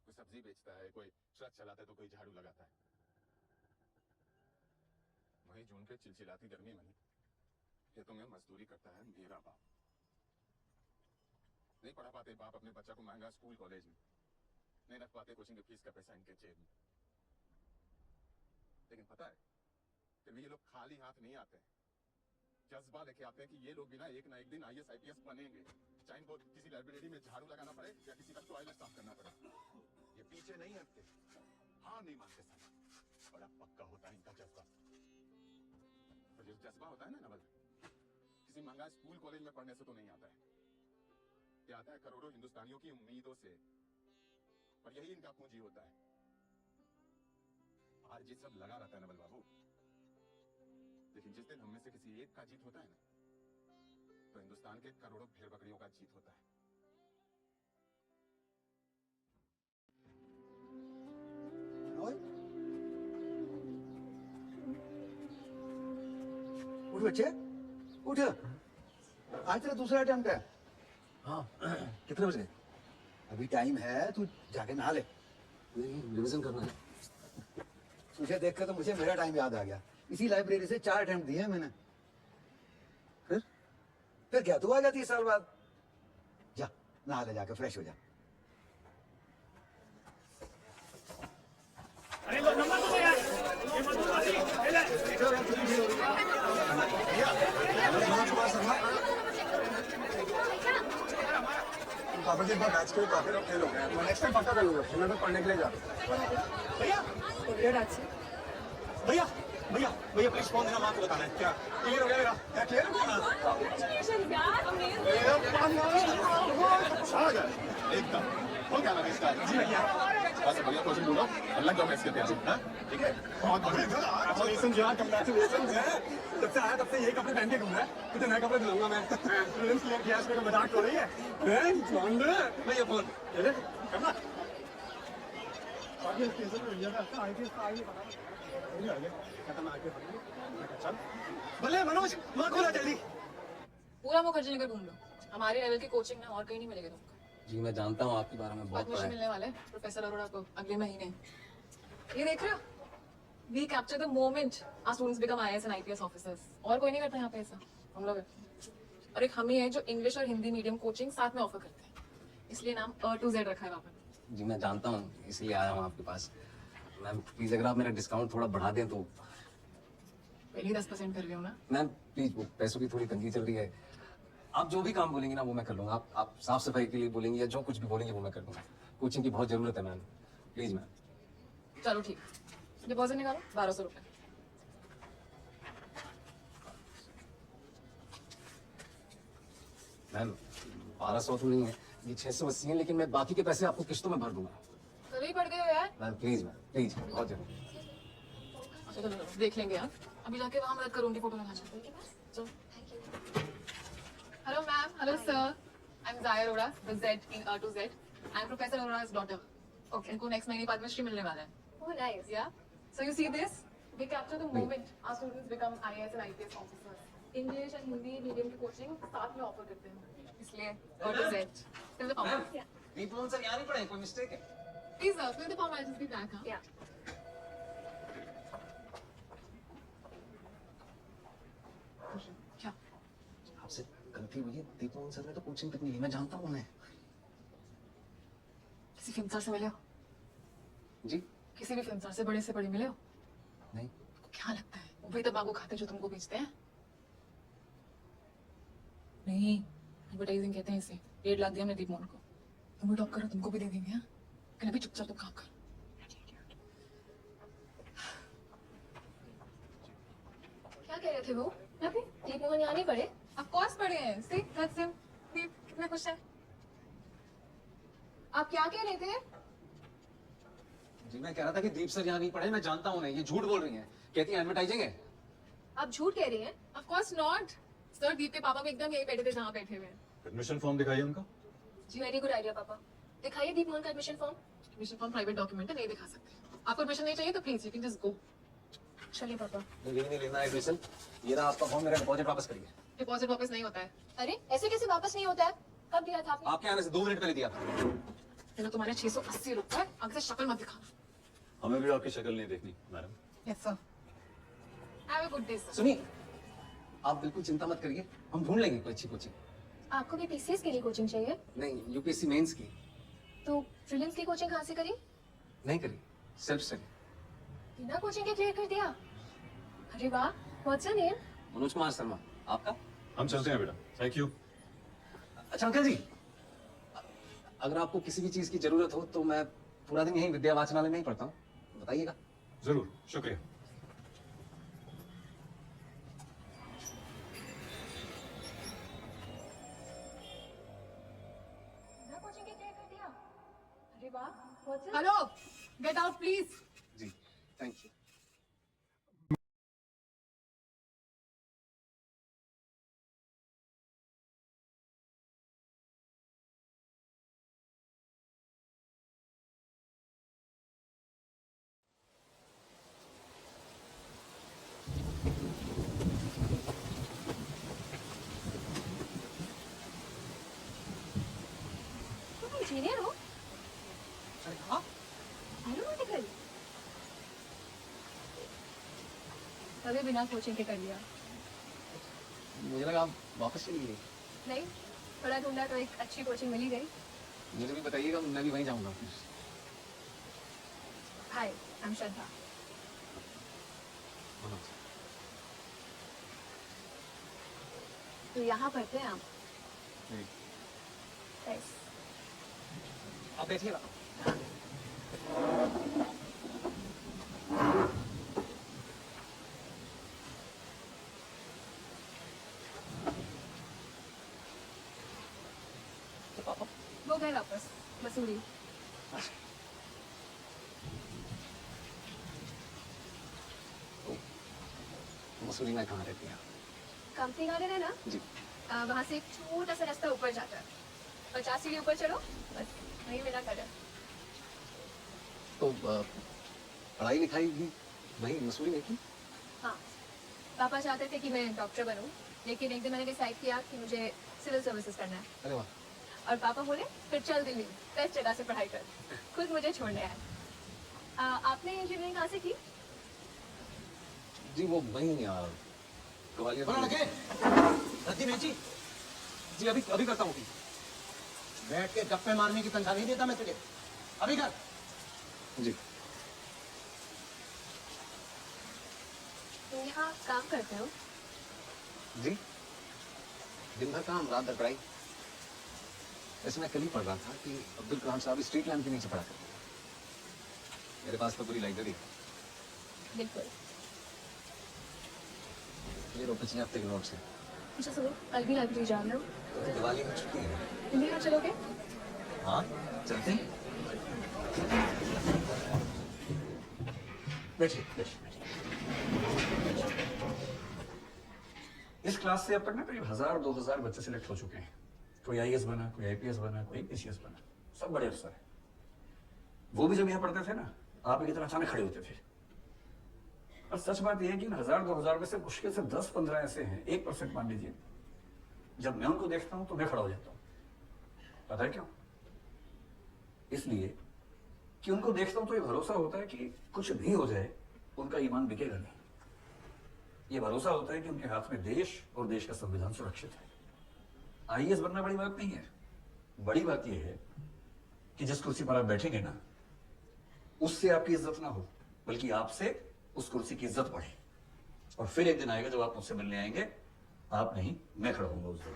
कोई सब्जी बेचता है, कोई ट्रक चलाता है तो कोई झाड़ू लगाता है। वही जून के चिलचिलाती गर्मी में खेतों में मजदूरी करता है मेरा बाप। नहीं पढ़ा पाते बाप अपने बच्चा को महंगा स्कूल कॉलेज में, नहीं रख पाते कोचिंग की फीस का पैसा इनके जेब में। लेकिन पता है फिर भी ये लोग खाली हाथ नहीं आते, जज्बा लेके आते हैं कि ये लोग भी ना एक दिन आईएएस आईपीएस बनेंगे, चाहे इनको किसी लाइब्रेरी में झाड़ू लगाना पड़े या किसी का टॉयलेट साफ करना पड़े। ये पीछे नहीं हटते, हार नहीं मानते सर। बड़ा पक्का होता है इनका जज्बा। तो जो जज्बा होता है ना नवल, किसी महंगा स्कूल कॉलेज में पढ़ने से तो नहीं आता है, ये आता है करोड़ों हिंदुस्तानियों की उम्मीदों से। और यही इनका पूंजी होता है। हार जीत सब लगा रहता है नवल बाबू, लेकिन जिस दिन हम में से किसी एक का जीत होता है ना, तो हिंदुस्तान के करोड़ों भेड़ बकरियों का जीत होता है। उठ बच्चे उठ, आज तेरा दूसरा अटेम्प्ट है। हाँ कितने बजे? अभी टाइम है, तू जाके नहा ले। रिविजन करना है। तुझे देख कर तो मुझे मेरा टाइम याद आ गया। इसी लाइब्रेरी से 4 अटेम्प्ट दिए हैं मैंने। फिर क्या तू आ जाती है साल बाद। जा नहा ले, जाके फ्रेश हो जा। अरे लो नंबर तो यार ये मधुबासी ले पापा जी मैच के काफी लोग फेल हो गए। मैं नेक्स्ट टाइम पक्का कर लूंगा। मैं तो पढ़ने के लिए जा रहा हूँ। भैया भैया भैया भैया प्लीज फोन देना, माँ को बताना है। क्या क्लियर हो गया मेरा? क्या क्लियर हो गया? अच्छा गया एकदम। हो गया ना इसका? जी भैया। बस बढ़िया कोचिंग ढूंढो और लग जाओ इसके तैयारी। हाँ ठीक है, बहुत बढ़िया। कंग्रेचुलेशन यार, कंग्रेचुलेशन है। जब से आया तब से यही कपड़े पहन के घूम रहा है। तुझे नए कपड़े दिलाऊंगा मैं। प्रीलिम्स क्लियर किया, इसमें कोई मजाक हो रही है? जान दे भैया फोन करना। आगे स्टेशन में भैया था, आईपीएस का आई नहीं पता। नहीं आ गया, कहता मैं आईपीएस बनूंगा। मैं कहा चल। भले मनोज माँ खोला जल्दी। पूरा मुखर्जी नगर घूम लो, हमारे लेवल की कोचिंग ना और कहीं नहीं मिलेगी तुमको। जी मैं जानता हूँ आपके बारे में बहुत एडमिशन मिलने वाले हैं प्रोफेसर अरोड़ा को अगले महीने। ये देख रहे हो, we capture the moment our students become IAS and IPS officers. और कोई नहीं करता यहाँ पे ऐसा, हम लोग करते हैं। और एक हम ही है जो इंग्लिश और हिंदी मीडियम कोचिंग साथ में ऑफर करते हैं, इसलिए नाम A to Z रखा है वहाँ पर। जी मैं जानता हूँ, इसलिए आया हूँ आपके पास। मैम प्लीज अगर आप मेरा डिस्काउंट थोड़ा बढ़ा दें तो। पहले ही 10% कर रही हूँ ना। मैम प्लीज, वो पैसों की थोड़ी तंगी चल रही है। आप जो भी काम बोलेंगे ना वो मैं कर लूंगा। आप साफ सफाई के लिए बोलेंगे या जो कुछ भी बोलेंगे वो मैं कर दूंगा। कोचिंग की बहुत जरूरत है मैम, प्लीज मैम। चलो ठीक, डिपॉजिट निकालो 1200 रुपये। मैम 1200 तो नहीं है, ये 680 है, लेकिन मैं बाकी के पैसे आपको किस्तों में भर दूंगा। चलो ही पड़ गए हो यार। मैम प्लीज बहुत जरूरी। अच्छा चलो देख लेंगे यार, अभी जाके वहाँ मदद करूंगी फोटो लगाने। चलो। Hello ma'am, hello sir. I'm Zaya Arora, the Z in A to Z. I'm Professor Arora's daughter. Okay. इनको next महीने पद्मश्री मिलने वाला है. Oh nice. Yeah. So you see this? We capture the moment our students become IAS and IPS officers. English and Hindi medium की coaching साथ में offer करते हैं. इसलिए A to Z. Fill the form. Yeah. दीपलोन sir यहाँ नहीं पढ़े, कोई मिस्टेक है? Please sir, fill the form. I'll just be back. Huh? Yeah. क्या? आपसे गलती हुई है। दीपलोन सर ने तो कोचिंग तक नहीं ली, मैं जानता हूँ उन्हें। किसी फिल्म स्टार से मिले हो? जी किसी भी फिल्म स्टार से बड़े से बड़ी मिले हो? नहीं। क्या लगता है वो वही तंबाकू खाते जो तुमको बेचते हैं? नहीं, एडवर्टाइजिंग कहते हैं इसे। 1.5 लाख दिया हमने दीप मोहन को। तुम भी टॉप करो, तुमको भी दे देंगे। हाँ, लेकिन अभी चुपचाप तुम काम करो। क्या कह रहे थे वो? अभी दीप मोहन यहाँ नहीं पड़े? ऑफ कोर्स पढ़े हैं। See that's him. दीप कितना खुश है। आप क्या कह रहे थे? जी मैं कह रहा था कि दीप सर यहाँ नहीं पढ़े, मैं जानता हूँ नहीं, ये झूठ बोल रही हैं, कहती है एडवर्टाइजिंग है। आप झूठ कह रही हैं? Of course not. सर दीप के पापा भी एकदम यही बैठे थे जहाँ बैठे हुए हैं। एडमिशन फॉर्म दिखाइए उनका। जी वेरी गुड आइडिया पापा। दिखाइए दीप मोहन का admission form. Admission form private document है, नहीं दिखा सकते। आपको एडमिशन नहीं चाहिए तो please you can just go. चलिए पापा। मुझे नहीं लेना एडमिशन, ये रहा आपका फॉर्म, मेरा डिपॉजिट वापस करिए। डिपॉजिट वापस नहीं होता है। अरे ऐसे कैसे वापस नहीं होता है? कब दिया था आपने? आपके आने से 2 मिनट पहले दिया था। चलो तुम्हारे 680 रुपए, आगे से शक्ल मत दिखाना। हमें भी आपकी शक्ल नहीं देखनी madam. Yes sir. Have a good day sir. सुनिए, आप बिल्कुल चिंता मत करिए, हम ढूंढ लेंगे कोई अच्छी कोचिंग। आपको भी पीसीएस के लिए कोचिंग चाहिए? नहीं, यूपीएससी मेंस की। तो प्रीलिम्स की कोचिंग कहाँ से करी? नहीं करी, सेल्फ स्टडी। बिना कोचिंग के क्लियर कर दिया? अरे वाह, what's your name? Manoj Kumar Sharma. आपका? हम चलते हैं बेटा, थैंक यू। अच्छा अंकल जी, अगर आपको किसी भी चीज की जरूरत हो तो मैं पूरा दिन यहीं विद्या वाचनालय में ही पढ़ता हूँ, बताइएगा। जरूर, शुक्रिया। बिना कोचिंग के क्लियर कर दिया? अरे वाह, what's your? Hello, get out please. जी, थैंक यू। तुम इंजीनियर हो? अरे हाँ, एरोनॉटिकल? तभी बिना कोचिंग के कर लिया? मुझे लगा आप वापस चली गई। नहीं, थोड़ा ढूंढा तो एक अच्छी कोचिंग मिल ही गई। मुझे भी बताइएगा, मैं भी वहीं जाऊंगा। हाय, आई एम श्रद्धा। तो यहाँ पढ़ते हैं आप? Nice. आप बैठिएगा। वो गए वापस मसूरी। मसूरी में कहाँ रहती हैं? कंपनी गार्डन है ना? जी। वहाँ से एक छोटा सा रास्ता ऊपर जाता है। 50 सीढ़ी ऊपर चढ़ो, बस वही मेरा घर है। तो पढ़ाई लिखाई भी वहीं मसूरी में की? हाँ, पापा चाहते थे कि मैं डॉक्टर बनूं, लेकिन एक दिन मैंने डिसाइड किया कि मुझे सिविल सर्विसेज करना है। अरे वाह। और पापा बोले फिर चल दिल्ली, बेस्ट जगह से पढ़ाई कर। खुद मुझे छोड़ने आए। आपने इंजीनियरिंग कहाँ से की? जी वो वहीं ग्वालियर में। रद्दी बेची? जी अभी करता हूँ। बैठ के गप्पे मारने की तनख्वाह नहीं देता मैं तुझे, अभी कर। जी। तुम यहाँ काम करते हो? जी, दिन भर काम, रात भर पढ़ाई। वैसे मैं कल ही पढ़ रहा था कि अब्दुल कलाम साहब स्ट्रीट लैंप के नीचे पढ़ा करते थे। मेरे पास तो पूरी लाइब्रेरी है। बिल्कुल। ये लो पिछले हफ्ते के नोट्स हैं। अच्छा सुनो, कल भी लाइब्रेरी जा रहे हो? तो दिवाली में छुट्टी है। दिल्ली में चलोगे? हाँ चलते हैं। बैठिए। इस क्लास से अब तक ना करीब 1000-2000 बच्चे सिलेक्ट हो चुके हैं। कोई आईएएस बना, कोई आईपीएस बना, कोई पीसीएस बना, सब बड़े अफसर हैं। वो भी जब यहाँ पढ़ते थे ना, आप ही की तरह अचानक खड़े होते थे। और सच बात यह है कि इन 1000-2000 में से मुश्किल से 10-15 ऐसे हैं, 1% मान लीजिए, जब मैं उनको देखता हूं तो मैं खड़ा हो जाता हूं। पता है क्यों? इसलिए कि उनको देखता हूं तो ये भरोसा होता है कि कुछ भी हो जाए उनका ईमान बिकेगा नहीं। ये भरोसा होता है कि उनके हाथ में देश और देश का संविधान सुरक्षित है। आईएएस बनना बड़ी बात नहीं है। बड़ी बात यह है कि जिस कुर्सी पर आप बैठेंगे ना, उससे आपकी इज्जत ना हो, बल्कि आपसे उस कुर्सी की इज्जत बढ़े। और फिर एक दिन आएगा जब आप मुझसे मिलने आएंगे, आप नहीं, मैं खड़ा होऊंगा उस दिन।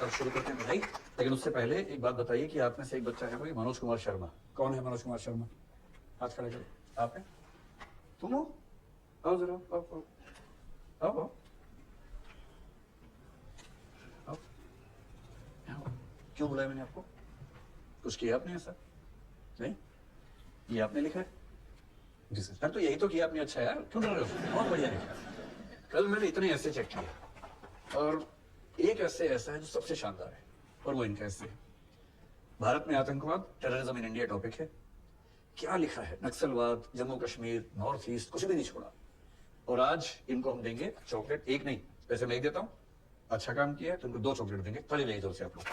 अब शुरू करते हैं भाई, लेकिन उससे पहले एक बात बताइए कि आप में से एक बच्चा है कोई, मनोज कुमार शर्मा। कौन है मनोज कुमार शर्मा? हाथ खड़ा करो। आप है? तुम हो? आओ जरा, आओ आओ आओ आओ आओ। आओ। क्यों बुलाया मैंने आपको? कुछ किया आपने ऐसा? नहीं? ये आपने लिखा है? जी सर। तो यही तो किया आपने। अच्छा यार, क्यों डर रहे हो? बहुत बढ़िया लिखा। कल मैंने इतने ऐसे चेक किए और एक ऐसे ऐसा है जो सबसे शानदार है, और वो इनका ऐसे है। भारत में आतंकवाद, टेररिज्म इन इंडिया टॉपिक है। क्या लिखा है? नक्सलवाद, जम्मू कश्मीर, नॉर्थ ईस्ट, कुछ भी नहीं छोड़ा। और आज इनको हम देंगे चॉकलेट, एक नहीं, वैसे मैं एक देता हूँ। अच्छा काम किया है तो इनको 2 चॉकलेट देंगे। खड़े रहिए इधर से आप लोग।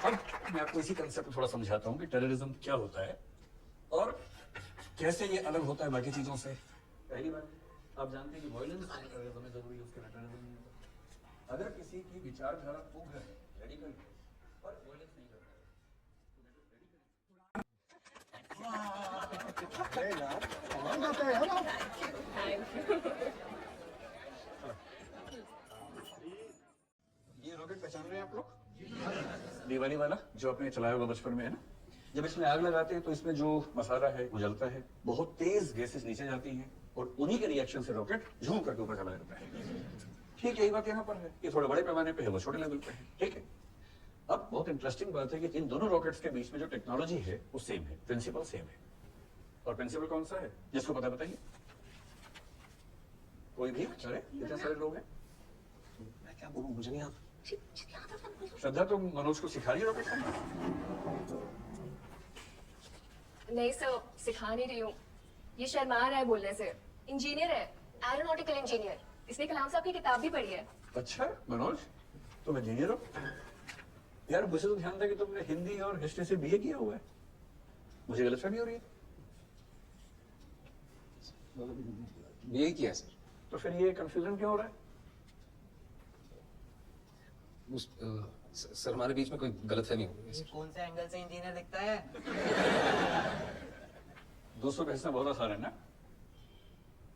अब मैं आपको इसी कंसेप्ट थोड़ा समझाता हूँ कि टेररिज्म क्या होता है और कैसे ये अलग होता है बाकी चीजों से। पहली बात, आप जानते हैं कि वायलेंस टेररिज्म में जरूरी है, उसके बाद टेररिज्म नहीं होता। अगर किसी की विचारधारा उग्र है, रेडिकल है, पर वायलेंस नहीं करता है, ये रॉकेट पहचान रहे हैं आप लोग? दिवाली वाला जो आपने चलाया होगा बचपन में, है ना? जब इसमें आग लगाते हैं तो इसमें जो मसाला है वो जलता है, बहुत तेज गैसेस नीचे जाती हैं और उन्हीं के रिएक्शन से रॉकेट झूम करके ऊपर चला जाता है। ठीक यही बात यहाँ पर है। ये थोड़े बड़े पैमाने पे है, वो छोटे लेवल पे है। ठीक है। अब बहुत इंटरेस्टिंग बात है कि इन दोनों रॉकेट्स के बीच में जो टेक्नोलॉजी है वो सेम है, प्रिंसिपल सेम है। और प्रिंसिपल कौन सा है जिसको पता बताइए? कोई भी? अरे इतने सारे लोग हैं, मैं क्या बोलूं, मुझे नहीं आता। श्रद्धा, तुम मनोज को सिखा रही हो रॉकेट? नहीं सर, सिखा नहीं रही हूँ। ये शर्मा रहा है बोलने से। इंजीनियर है, एरोनॉटिकल इंजीनियर। इसने कलाम साहब की किताब भी पढ़ी है। अच्छा मनोज, तुम इंजीनियर हो? यार मुझे तो ध्यान था कि तुमने हिंदी और हिस्ट्री से बीए किया हुआ है। मुझे गलतफहमी हो रही है? बीए किया सर। तो फिर ये कंफ्यूजन क्यों हो रहा है? सर हमारे बीच में कोई गलतफहमी हो गई। कौन से एंगल से इंजीनियर दिखता है? दोस्तों बहसना बहुत आसान है ना?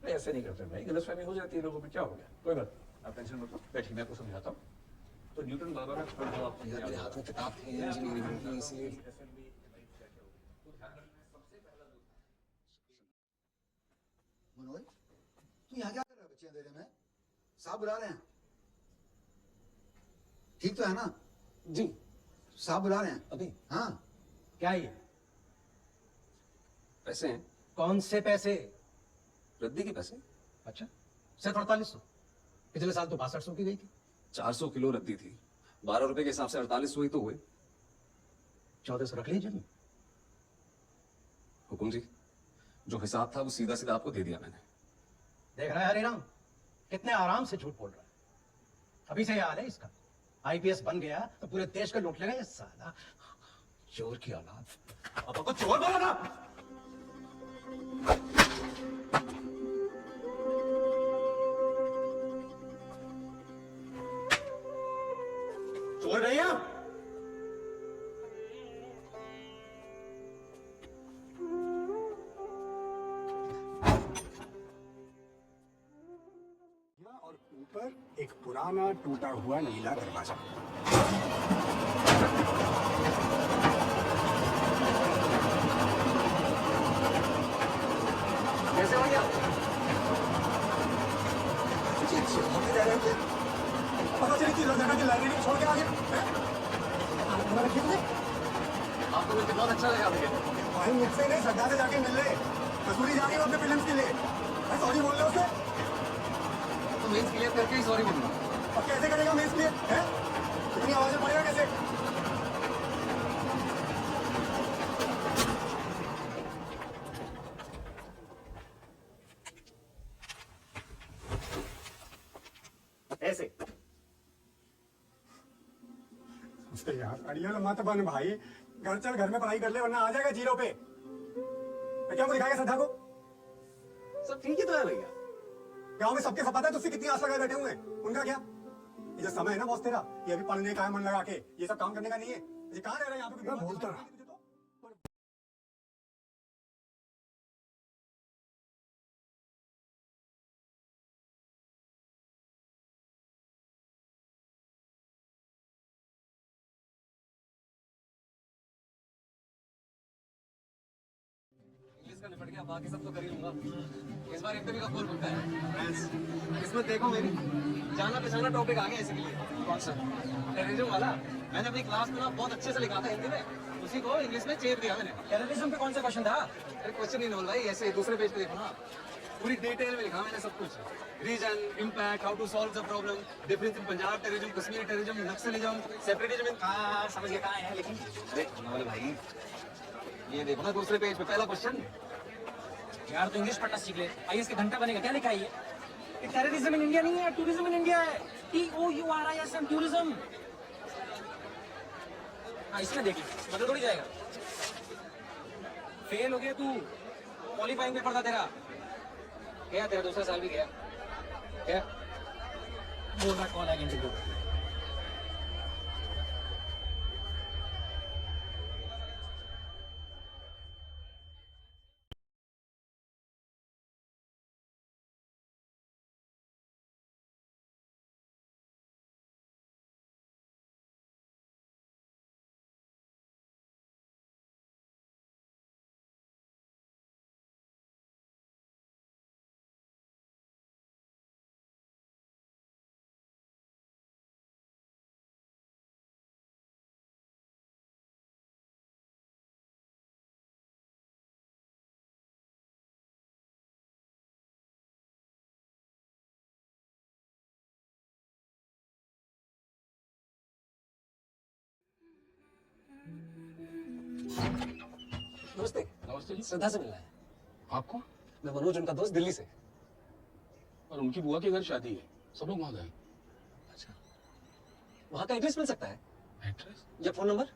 नहीं, ऐसे नहीं करते भाई, गलतफहमी हो जाती है लोगों में। क्या हो गया? कोई बात, आप टेंशन मत लो, बैठिए मैं आपको समझाता हूँ। तो न्यूटन बाबा का मेरे हाथ में किताब थी इंजीनियरिंग की, इसलिए मनोज, तू यहाँ क्या कर रहा है बच्चे अंधेरे में? साहब बुला रहे हैं। ठीक तो है ना? जी साहब बुला रहे हैं अभी। हाँ। क्या ये पैसे हैं? कौन से पैसे? रद्दी के पैसे। अच्छा, सिर्फ 4800? पिछले साल तो 6200 की गई थी। 400 किलो रद्दी थी, 12 रुपए के हिसाब से 4800 ही तो हुए। 1400 रख लीजिए। हुकुम जी, जो हिसाब था वो सीधा सीधा आपको दे दिया मैंने। देख रहा है हरिराम, कितने आराम से झूठ बोल रहा है। अभी से याद है इसका, आईपीएस बन गया तो पूरे देश को लूट लेगा ये साला चोर की औलाद। आपको चोर बोला ना? चोर नहीं है। और ऊपर एक पुराना टूटा हुआ नीला दरवाजा। कैसे हो गया? पता चली कि रोजाना की लाइब्रेरी छोड़ के आ गया। आपको मिलकर बहुत अच्छा लगा मुझे। भाई मुझसे नहीं, श्रद्धा से जाके मिल रहे। कसूरी जा रही हो अपने फिल्म के लिए। सॉरी बोल रहे हो उसे? तो मेंस क्लियर करके ही सॉरी बोलूंगा। और कैसे करेगा मेंस क्लियर? हैं? इतनी आवाजें पड़ेगा कैसे? ऐसे यार अड़ियल मत बन भाई, घर चल, घर में पढ़ाई कर ले वरना आ जाएगा जीरो पे। मैं क्या वो दिखाएगा श्रद्धा को? सब ठीक ही तो है भैया, गांव में सबके सब पता है तुझसे कितनी आस लगाए बैठे हुए हैं, उनका क्या? ये जो समय है ना बॉस तेरा, ये अभी पढ़ने का है मन लगा के, ये सब काम करने का नहीं है। ये कहाँ रह रहा है यहाँ पे? मैं बोलता रहा। इंग्लिश का निपट गया, बाकी सब तो कर ही लूंगा। इस बार इंटरव्यू का कॉल बनता है फ्रेंड्स। इसमें देखो मेरी जाना पहचाना टॉपिक आ गया इसके लिए। कौन सा? टेररिज्म वाला। मैंने अपनी क्लास में ना बहुत अच्छे से लिखा था हिंदी में, उसी को इंग्लिश में चेप दिया मैंने। टेररिज्म पे कौन सा क्वेश्चन था? अरे क्वेश्चन ही नहीं भाई, ऐसे दूसरे पेज पे देखो ना, पूरी डिटेल में लिखा मैंने सब कुछ। Reason, impact, how to solve the problem, difference in Punjab terrorism, Kashmir terrorism, naxalism, separatism. हाँ समझ गया कहाँ है, लेकिन अरे भाई ये देखो ना दूसरे पेज पे पहला क्वेश्चन। यार तो इंग्लिश पढ़ना सीख ले, आईएएस के घंटा बनेगा। क्या लिखा है ये? टेररिज्म इन इंडिया नहीं है, टूरिज्म इन इंडिया है। TOURISM tourism. हाँ इसमें देख ले, बदल थोड़ी जाएगा। फेल हो गया तू, क्वालिफाइंग पेपर था तेरा। गया तेरा दूसरा साल भी गया। क्या बोल रहा कौन है इंटरव्यू? नमस्ते। नमस्ते जी। श्रद्धा से मिलना है आपको? मैं मनोज, उनका दोस्त, दिल्ली से। और उनकी बुआ के घर शादी है, सब लोग वहां गए। अच्छा, वहां का एड्रेस मिल सकता है? एड्रेस या फोन नंबर?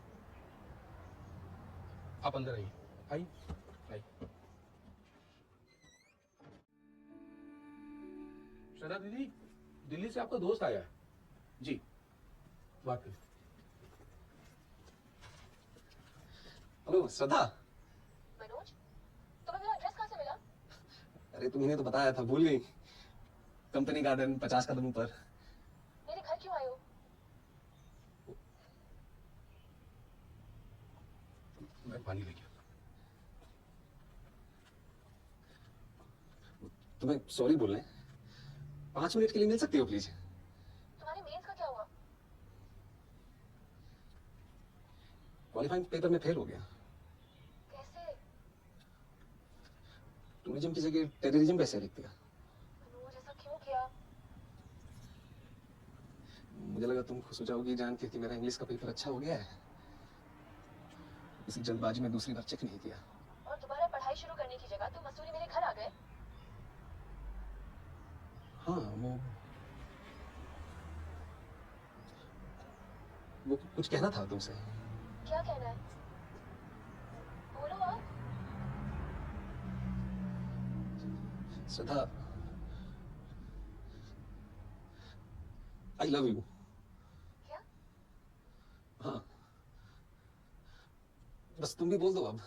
आप अंदर आइए। आइए आइए। श्रद्धा दीदी, दिल्ली से आपका दोस्त आया है जी, बात करिए। हेलो श्रद्धा। मनोज, तुम्हें मेरा एड्रेस कहाँ से मिला? अरे तुम्हें तो बताया था, भूल गई? कंपनी गार्डन 50 कदम ऊपर। मेरे घर क्यों आए हो? मैं पानी लेके आता। तुम्हें सॉरी बोलने 5 मिनट के लिए मिल सकती हो प्लीज? तुम्हारे मेंस का क्या हुआ? क्वालिफाइंग पेपर में फेल हो गया। कैसे? टूरिज्म की जगह टेररिज्म कैसे लिख दिया? मनोज ऐसा क्यों किया? मुझे लगा तुम खुश हो जाओगी जान के कि मेरा इंग्लिश का पेपर अच्छा हो गया है। इसी जल्दबाजी में दूसरी बार चेक नहीं किया। और दोबारा पढ़ाई शुरू करने की जगह तुम मसूरी मेरे घर आ गए? हाँ वो कुछ कहना था तुमसे। क्या कहना है? बोलो आप। श्रद्धा, आई लव यू। क्या? हाँ बस तुम भी बोल दो अब।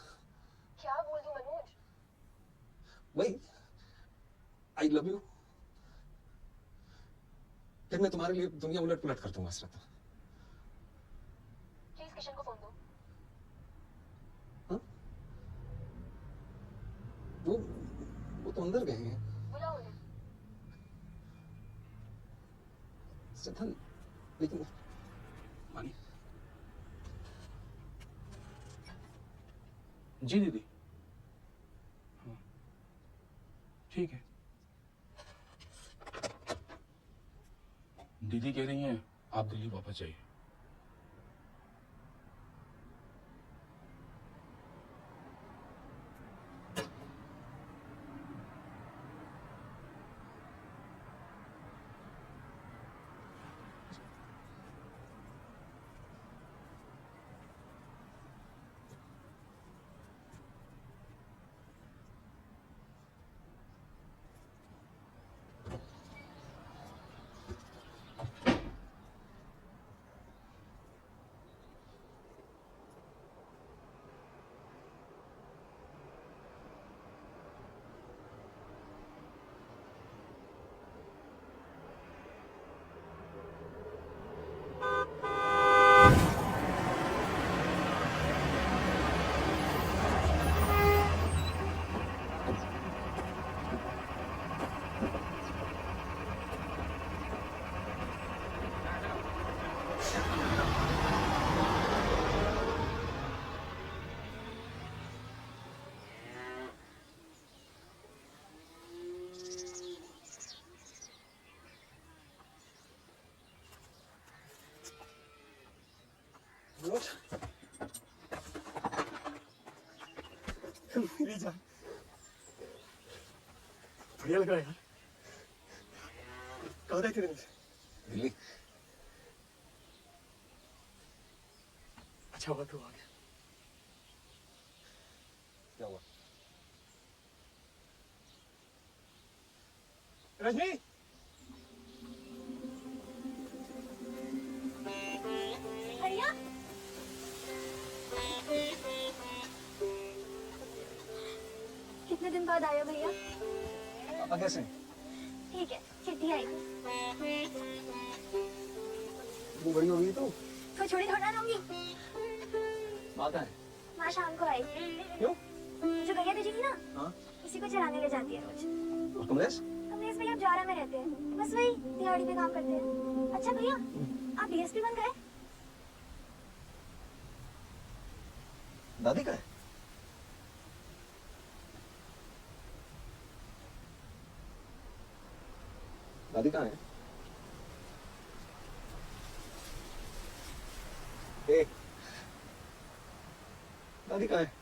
क्या बोल दूं मनोज? वही आई लव यू। फिर मैं तुम्हारे लिए दुनिया उलट पुलट कर दूंगा श्रद्धा। प्लीज किशन को फोन दो। हाँ? वो तो अंदर गए हैं। बुलाओ उन्हें। श्रद्धा लेकिन मानी। जी दीदी। हाँ ठीक है। दीदी कह रही हैं आप दिल्ली वापस जाइए। मेरी जान, बढ़िया लग रहा है यार। कहाँ था तेरे से? दिल्ली। अच्छा हुआ तू आ गया। क्या हुआ? रजनी, भैया कितने दिन बाद आया भैया? पापा कैसे हैं? ठीक है, चिट्ठी आई। तू बड़ी हो गई तो तो छोड़ी थोड़ा रहूंगी। माँ कहाँ है? माँ शाम को आई। क्यों? जो गैया भेजी थी ना, हाँ? इसी को चराने ले जाती है रोज। और कमलेश? कमलेश भैया जारा में रहते हैं, बस वही दिहाड़ी पे काम करते हैं। अच्छा भैया, आप डीएसपी बन गए? दादी कहाँ है? दादी कहाँ है? ए, दादी कहाँ है?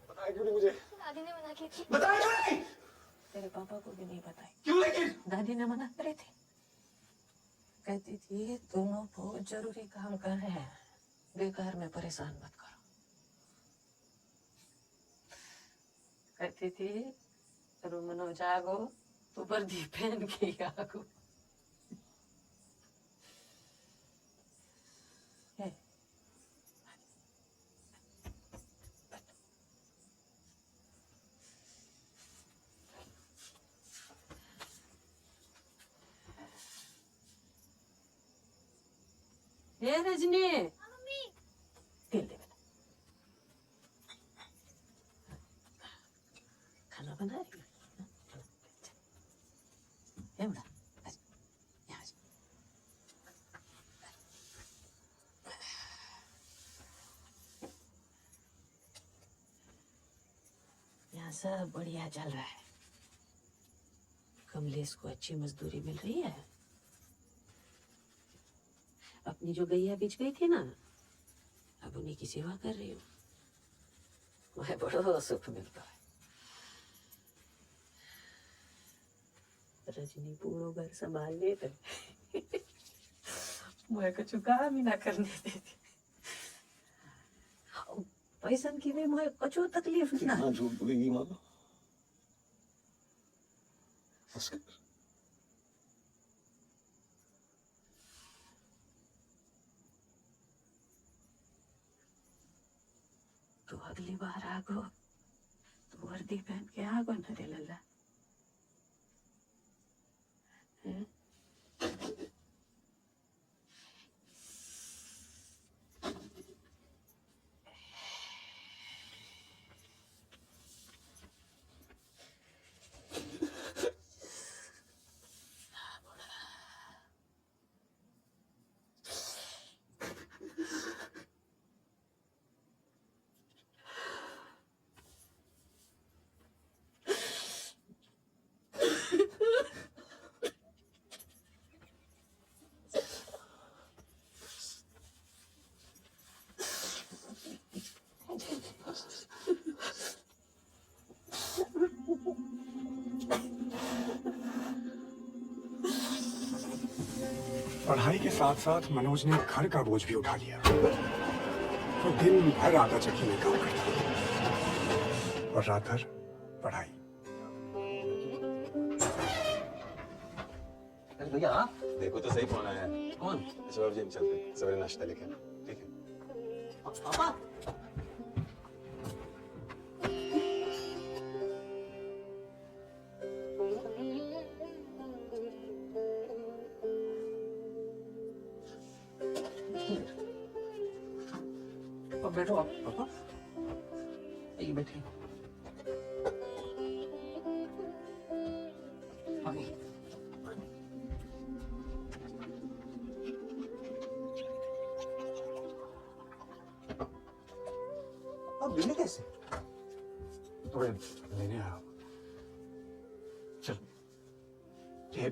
बताया क्यों नहीं मुझे? दादी ने मना की थी। बताया क्यों नहीं? तेरे पापा को भी नहीं बताई। क्यों लेकिन? दादी ने मना करे थे, कहती थी दोनों बहुत जरूरी काम कर रहे हैं, बेकार में परेशान मत करो। कहती थी रुमनो जागो तो वर्दी पहन के ही आगो। ये रजनी, तेल दे बेटा। खाना बना रही है? ये बड़ा, यहाँ आ जा। यहाँ सब बढ़िया चल रहा है। कमलेश को अच्छी मजदूरी मिल रही है। अपनी जो गैया बिछ गई थी ना, अब उन्हीं की सेवा कर रही हूँ। मुझे बड़ा सुख मिलता है। रजनी पूरा घर संभाल लेते, मुझे कुछ काम ही ना करने देती। पैसन की भी मुझे कुछ तकलीफ ना। हाँ, झूठ बोलेगी माँ। बस कर। तो अगली बार आगो तो वर्दी पहन के आगो न रे लल्ला। हैं? पढ़ाई के साथ साथ मनोज ने घर का बोझ भी उठा लिया। तो दिन भर आटा चक्की में काम करता और रात भर पढ़ाई। भैया आप देखो तो सही कौन आया है। कौन? इस बार जिम चलते हैं, सवेरे नाश्ता लेके आना, ठीक है? पापा अब बैठो आप पापा, आइए बैठिए। आइए। अब लेने कैसे? थोड़े लेने आया। चल, ये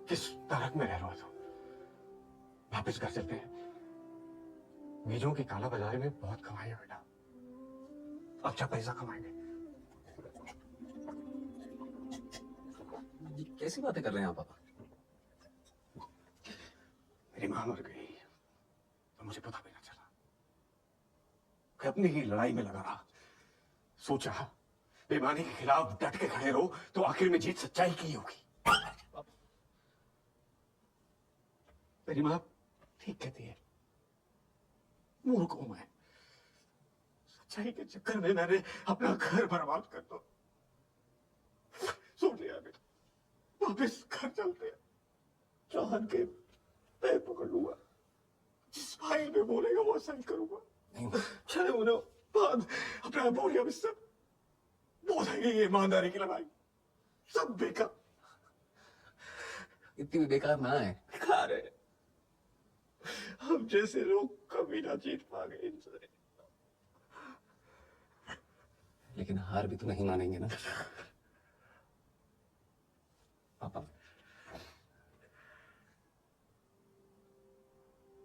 किस तरह में रह रहा था? वापस घर चलते हैं। बीजों की काला बाजारी में बहुत कमाई है बेटा, अच्छा पैसा कमाएंगे। ये कैसी बातें कर रहे हैं आप पापा? मेरी मां मर गई तो मुझे पता भी ना चला। मैं अपनी ही लड़ाई में लगा रहा। सोचा बेईमानी के खिलाफ डट के खड़े रहो तो आखिर में जीत सच्चाई की होगी। मेरी मां ठीक कहती है, मूर्ख हूं मैं। सच्चाई के चक्कर में मैंने अपना घर बर्बाद कर दो। सुन लिया बेटा, वापिस घर चलते हैं। चाहन के पैर पकड़ लूंगा, जिस फाइल में बोलेगा वो साइन करूंगा। छह महीनों बाद अपना बोलिया बिस्तर बोलेंगे ये ईमानदारी की लड़ाई सब बेकार। इतनी भी बेकार ना है। बेकार है। हम जैसे लोग कभी ना जीत पाएंगे इनसे। लेकिन हार भी तो नहीं मानेंगे ना पापा।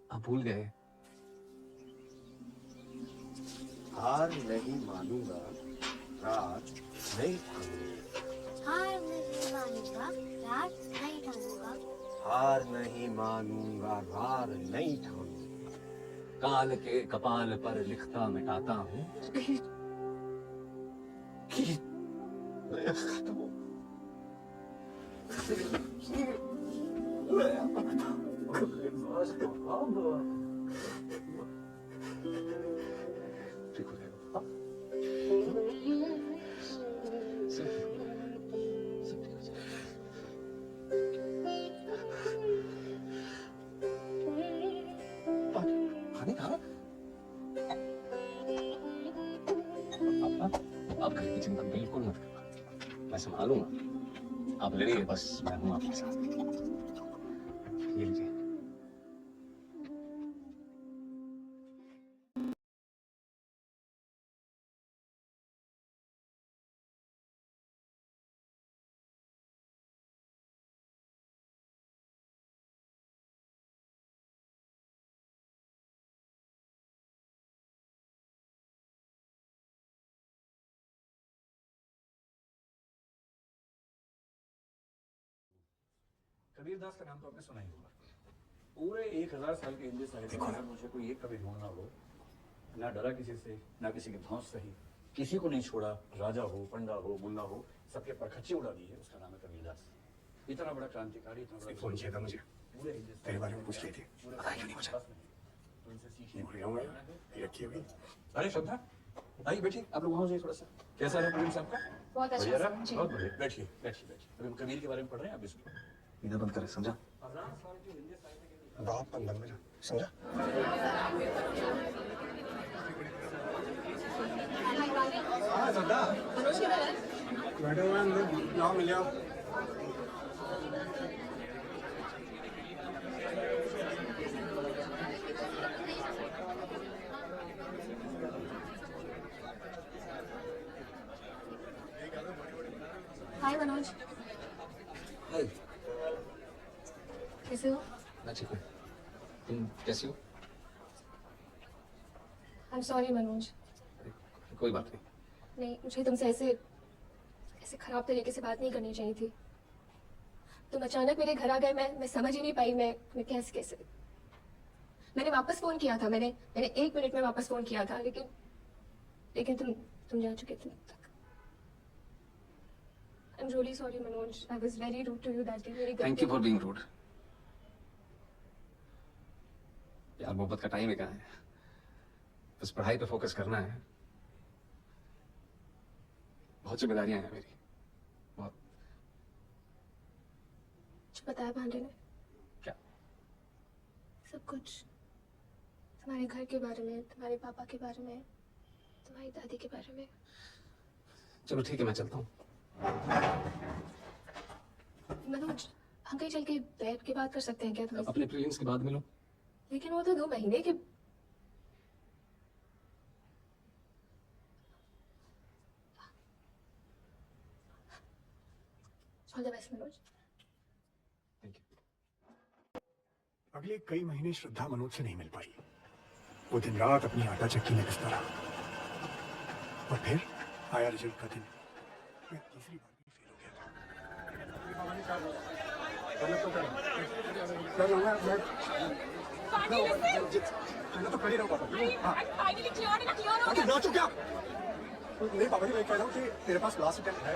आप भूल गए, हार नहीं मानूंगा, रात नहीं ठानूंगा। हार नहीं मानूंगा, रात नहीं ठानूंगा। हार नहीं मानूंगा, रार नहीं ठानूंगा। काल के कपाल पर लिखता मिटाता हूँ। खत्म हो। ठीक हो जाएगा। खाने खा आप घर की चिंता बिल्कुल मत करना, मैं संभालूंगा। आप लड़िए, बस मैं हूं आपके साथ। ये लीजिए। कबीरदास का नाम तो आपने सुना ही होगा। पूरे 1000 साल के हिंदी साहित्य में मुझे कोई एक कवि ढूंढना हो, ना डरा किसी से, ना किसी के धौंस सही, किसी को नहीं छोड़ा, राजा हो, पंडा हो, मुल्ला हो, सबके परखच्चे उड़ा दिए, उसका नाम है कबीरदास। इतना बड़ा क्रांतिकारी, इतना बड़ा फोन किया था मुझे, पूरे हिंदी तेरे बारे में पूछ रही थी, पता क्यों नहीं मुझे? नहीं भूल जाऊंगा, ये रखी हुई। अरे श्रद्धा, आइए बैठिए। आप लोग वहां जाइए थोड़ा सा। कैसा रहा प्रोग्राम साहब का? बहुत अच्छा बढ़िया रहा? सर, जी। बहुत बढ़िया। बैठिए बैठिए बैठिए। अभी हम कबीर के बारे में पढ़ रहे हैं, आप इसको इधर बंद करें, समझा? बाप बंधन में समझा? हाँ श्रद्धा, मनोज किधर है? बैठे हुए हैं अंदर, जाओ मिल जाओ। हाय मनोज, हाय। कैसे हो? मैं ठीक हूँ, तुम कैसी हो? I am sorry Manoj. कोई बात नहीं। नहीं, मुझे तुमसे ऐसे खराब तरीके से बात नहीं करनी चाहिए थी। तुम अचानक मेरे घर आ गए, मैं समझ ही नहीं पाई मैं कैसे। मैंने वापस फोन किया था, मैंने 1 मिनट में वापस फोन किया था, लेकिन तुम जा चुके थे तब तक। I'm really sorry Manoj, I was very rude to you that day. मेरी थैंक यू गलती। For being rude. यार मोहब्बत का टाइम ही कहाँ है, बस पढ़ाई पे फोकस करना है। बहुत जिम्मेदारियां हैं मेरी, बहुत। कुछ बताया भांडे ने? क्या? सब कुछ तुम्हारे घर के बारे में, तुम्हारे पापा के बारे में, तुम्हारी दादी के बारे में। चलो ठीक है, मैं चलता हूँ। मनोज, हम कहीं चल के बैठ के बात कर सकते हैं क्या थोड़ी सी? अपने प्रीलिम्स के बाद मिलो। लेकिन वो तो 2 महीने के। All the best Manoj. अगले कई महीने श्रद्धा मनोज से नहीं मिल पाई। वो दिन रात अपनी आटा चक्की में पिसता रहा और फिर आया रिजल्ट का दिन। मैं तीसरी बार भी फेल हो गया था। मैं तो खड़ी रहूं पापा। नाचो क्या? नहीं पापा जी, मैं कह रहा हूँ कि तेरे पास लास्ट अटेम्प्ट है।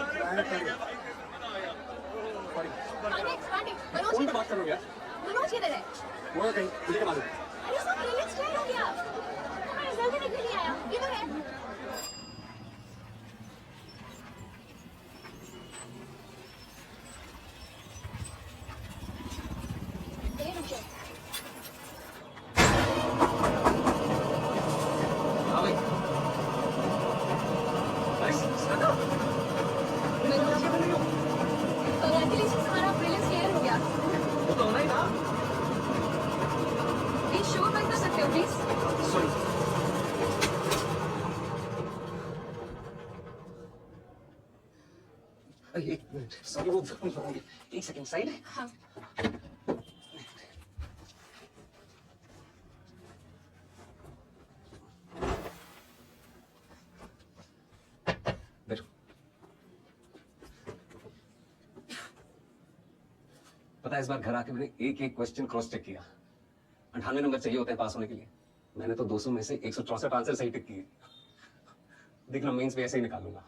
फोन पे बात करोगे? मनोज किधर है? वो कहीं मुझे क्या मालूम? अरे सब प्रीलिम्स फेल हो गया। तुम्हारा रिजल्ट भी निकल नहीं आया। किधर है? ए रुक जा। हाँ भाई। Congratulations, हमारा प्रीलिम्स क्लियर हो गया। वो तो होना ही था। प्लीज शोर बंद कर सकते हो प्लीज? सॉरी। एक मिनट, सॉरी, वो एक सेकंड साइड। हाँ। बैठो। पता है, इस बार घर आके मैंने एक एक क्वेश्चन क्रॉस चेक किया। 98 नंबर चाहिए होते हैं पास होने के लिए। मैंने तो 200 में से 164 आंसर सही टिक किए। देखना, मेंस भी ऐसे ही निकालूंगा।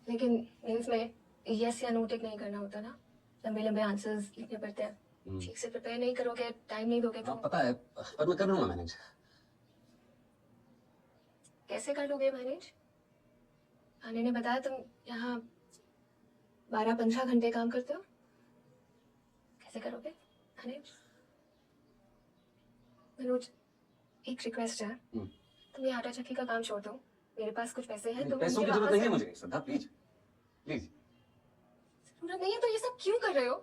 लेकिन मेंस में यस या नो टिक नहीं करना होता ना। लंबे लंबे आंसर्स लिखने पड़ते हैं। ठीक से प्रिपेयर नहीं करोगे, टाइम नहीं दोगे तो हाँ, पता है, पर मैं कर लूंगा मैनेज। कैसे कर लोगे मैनेज? आने ने बताया तुम यहाँ 12-15 घंटे काम करते हो। कैसे करोगे मैनेज? मनोज, एक रिक्वेस्ट है। तुम ये आटा चक्की का काम छोड़ दो। मेरे पास कुछ पैसे हैं। तुम पैसों की जरूरत नहीं है मुझे श्रद्धा, प्लीज प्लीज। जरूरत नहीं है तो ये सब क्यों कर रहे हो?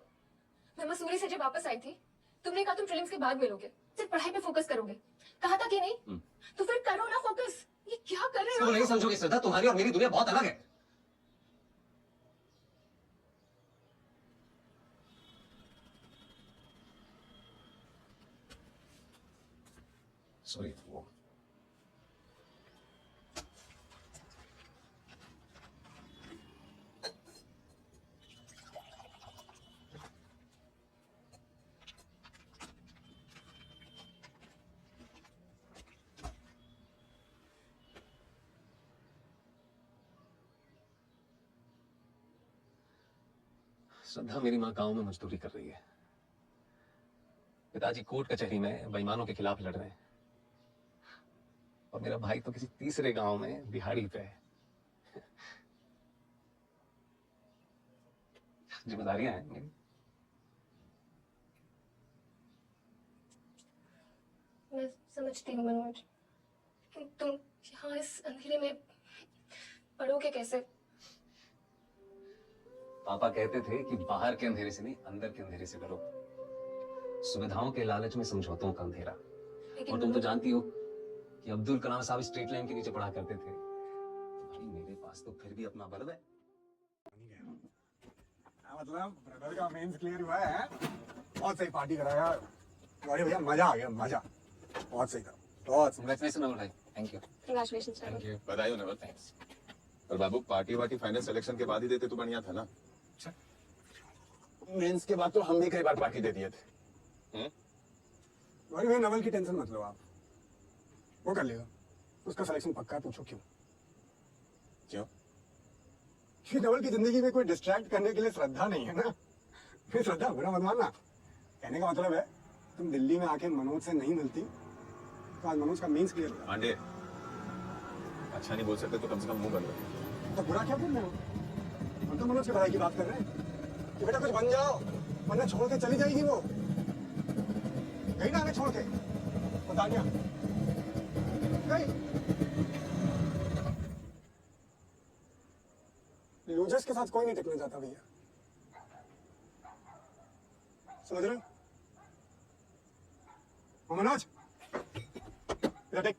मैं मसूरी से जब वापस आई थी, तुमने कहा तुम प्रीलिम्स के बाद मिलोगे, सिर्फ पढ़ाई पे फोकस करोगे। कहा था कि नहीं? तो फिर करो ना फोकस। ये क्या कर रहे हो? तुम नहीं समझोगे श्रद्धा, तुम्हारी और मेरी दुनिया बहुत अलग है। सॉरी। वो श्रद्धा, मेरी माँ गांव में मजदूरी कर रही है। पिताजी कोर्ट कचहरी में बेईमानों के खिलाफ लड़ रहे हैं और मेरा भाई तो किसी तीसरे गांव में दिहाड़ी पे है। जिम्मेदारियां हैं मेरी। मैं समझती हूँ मनोज, लेकिन तुम यहाँ इस अंधेरे में पढ़ोगे कैसे? पापा कहते थे कि बाहर के अंधेरे से नहीं, अंदर के अंधेरे से डरो। सुविधाओं के लालच में समझौतों का अंधेरा। और तुम तो जानती हो कि अब्दुल कलाम साहब स्ट्रीट लाइन के नीचे पढ़ा करते थे। तो भाई मेरे पास तो फिर भी अपना बल्ब है। मतलब ब्रदर का मेंस क्लियर हुआ है। बहुत सही पार्टी कराया। अरे भैया मजा आ गया, मजा। बहुत सही था, बहुत। कांग्रेचुलेशन भाई। Thank you. Congratulations, thank you. बधाई हो नवर, थैंक्स। पर बाबू, पार्टी वार्टी फाइनल सिलेक्शन के बाद ही देते तो बढ़िया था ना। मेंस के बाद तो हम भी कई बार पार्टी दे दिए थे। अरे भैया, नवल की टेंशन मत लो आप, वो कर लेगा। उसका सिलेक्शन पक्का है। पूछो क्यों? क्यों? कि नवल की जिंदगी में कोई डिस्ट्रैक्ट करने के लिए श्रद्धा नहीं है ना। फिर श्रद्धा बुरा मत मानना। कहने का मतलब है, तुम दिल्ली में आके मनोज से नहीं मिलती तो आज मनोज का मेंस क्लियर होगा। पांडे, अच्छा नहीं बोल सकते तो कम से कम मुंह बंद रखो। तो बुरा क्या बोल रहे हो? हम तो मनोज की पढ़ाई की बात कर रहे हैं कि बेटा कुछ बन जाओ, वरना छोड़ के चली जाएगी वो। कहीं ना हमें छोड़ के। और दानिया कहीं लूजर्स के साथ कोई नहीं टिकने जाता भैया, समझ रहे हो? मनोज, इधर देख,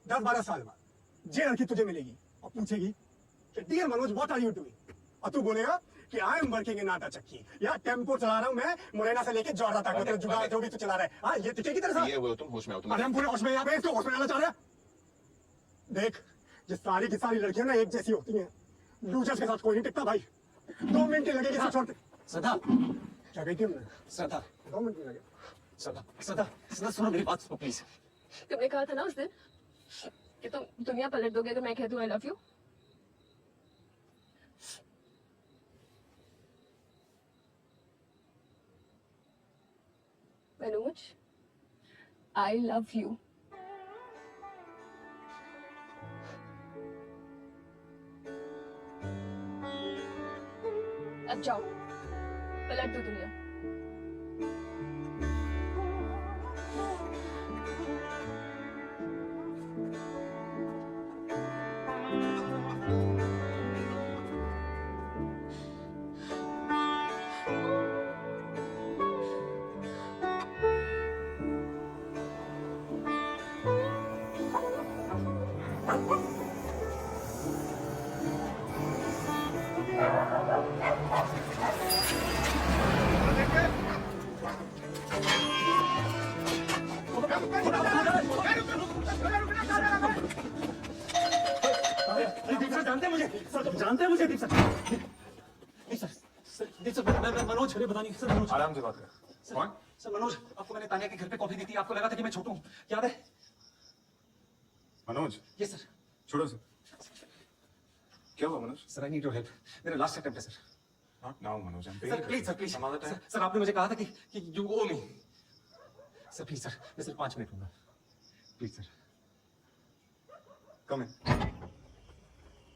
10-12 साल बाद जे लड़की तुझे मिलेगी और पूछेगी कि dear Manoj what are you doing, और तू बोलेगा कि आई एम वर्किंग इन आटा चक्की या टेम्पो चला रहा हूं मैं मुरैना से लेके जौहरा तक, मतलब जुगाड़ जो भी तू चला रहा है। हाँ, ये टिके की तरह ये वो तुम होश में हो, तुम अरे हम पूरे होश में, यहाँ पे तो होश में आना चाह रहे हैं। देख, ये सारी की सारी लड़कियां ना एक जैसी होती हैं, लूजर्स के साथ कोई नहीं टिकता भाई। 2 मिनट ही लगेगी इसे छोड़ते। सदा, क्या कही थी हमने? सदा, 2 मिनट ही लगे। सदा, सदा, सदा सुनो मेरी बात सुनो प्लीज। तुमने कहा था ना उस दिन कि तुम दुनिया पलट दोगे अगर मैं कह दूं I love you. Manoj, I love you. अब जाओ, पलट दो दुनिया। दीप सर जानते हैं मुझे, सर तुम जानते हैं मुझे दीप सर। दीप सर मैं मनोज, अरे बता नहीं सर मनोज। आराम से बात कर। कौन? सर मनोज, आपको मैंने तानिया के घर पे कॉफी दी थी, आपको लगा था कि मैं छोटू हूँ, याद है? मनोज, ये सर। छोड़ो सर। क्या हुआ Manoj? Sir I need your help, मेरा लास्ट अटेम्प्ट है sir. Not now, Manoj. I'm sir please sir please, sir आपने मुझे कहा था कि you owe me. Sir please sir, मैं सिर्फ 5 मिनट लूंगा, please sir. Come in.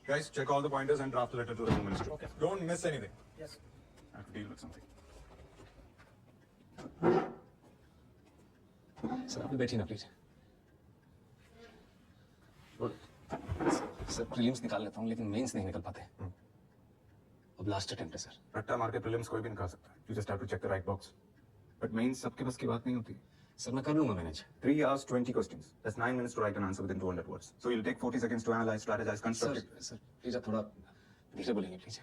Guys, check all the pointers and draft the letter to the Home Ministry. Okay. Don't miss anything. Yes. I have to deal with something. Sir आप बैठिए ना please. Sir prelims निकाल लेता हूँ लेकिन mains नहीं निकल पाते। अब लास्ट अटेम्प्ट है सर। रट्टा मार के प्रीलिम्स कोई भी निकाल सकता है. You just have to check the right box. But mains सबके बस की बात नहीं होती. सर मैं कर लूंगा manage. 3 hours, 20 questions. That's 9 minutes to write an answer within 200 words. So you'll take 40 seconds to analyze, strategize, construct it. Sir please आप थोड़ा धीरे बोलेंगे please.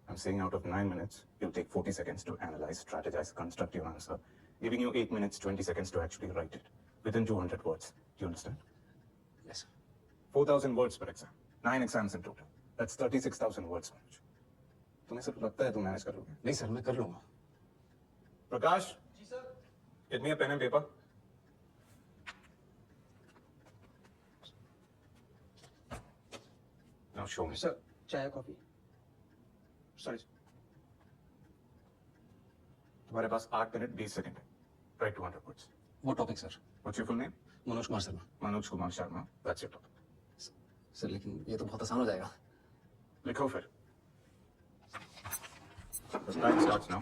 I'm saying out of 9 minutes, you'll take 40 seconds to analyze, strategize, construct your answer, giving you 8 minutes, 20 seconds to actually write it within 200 words. Do you understand? Yes. 4,000 words per exam. 9 exams in total. That's 36,000 words. तुम्हें सिर्फ लगता है तुम manage कर लोगे? नहीं sir मैं कर लूंगा। Prakash, ji sir, get me a pen and paper. Now show me. Sir चाय कॉफी। सॉरी। तुम्हारे पास 8 मिनट 20 सेकंड है. Write 200 words. वो topic sir? What's your full name? Manoj Kumar Sharma. Manoj Kumar Sharma. That's your topic. Sir लेकिन ये तो बहुत आसान हो जाएगा। लिखो फिर. The time starts now.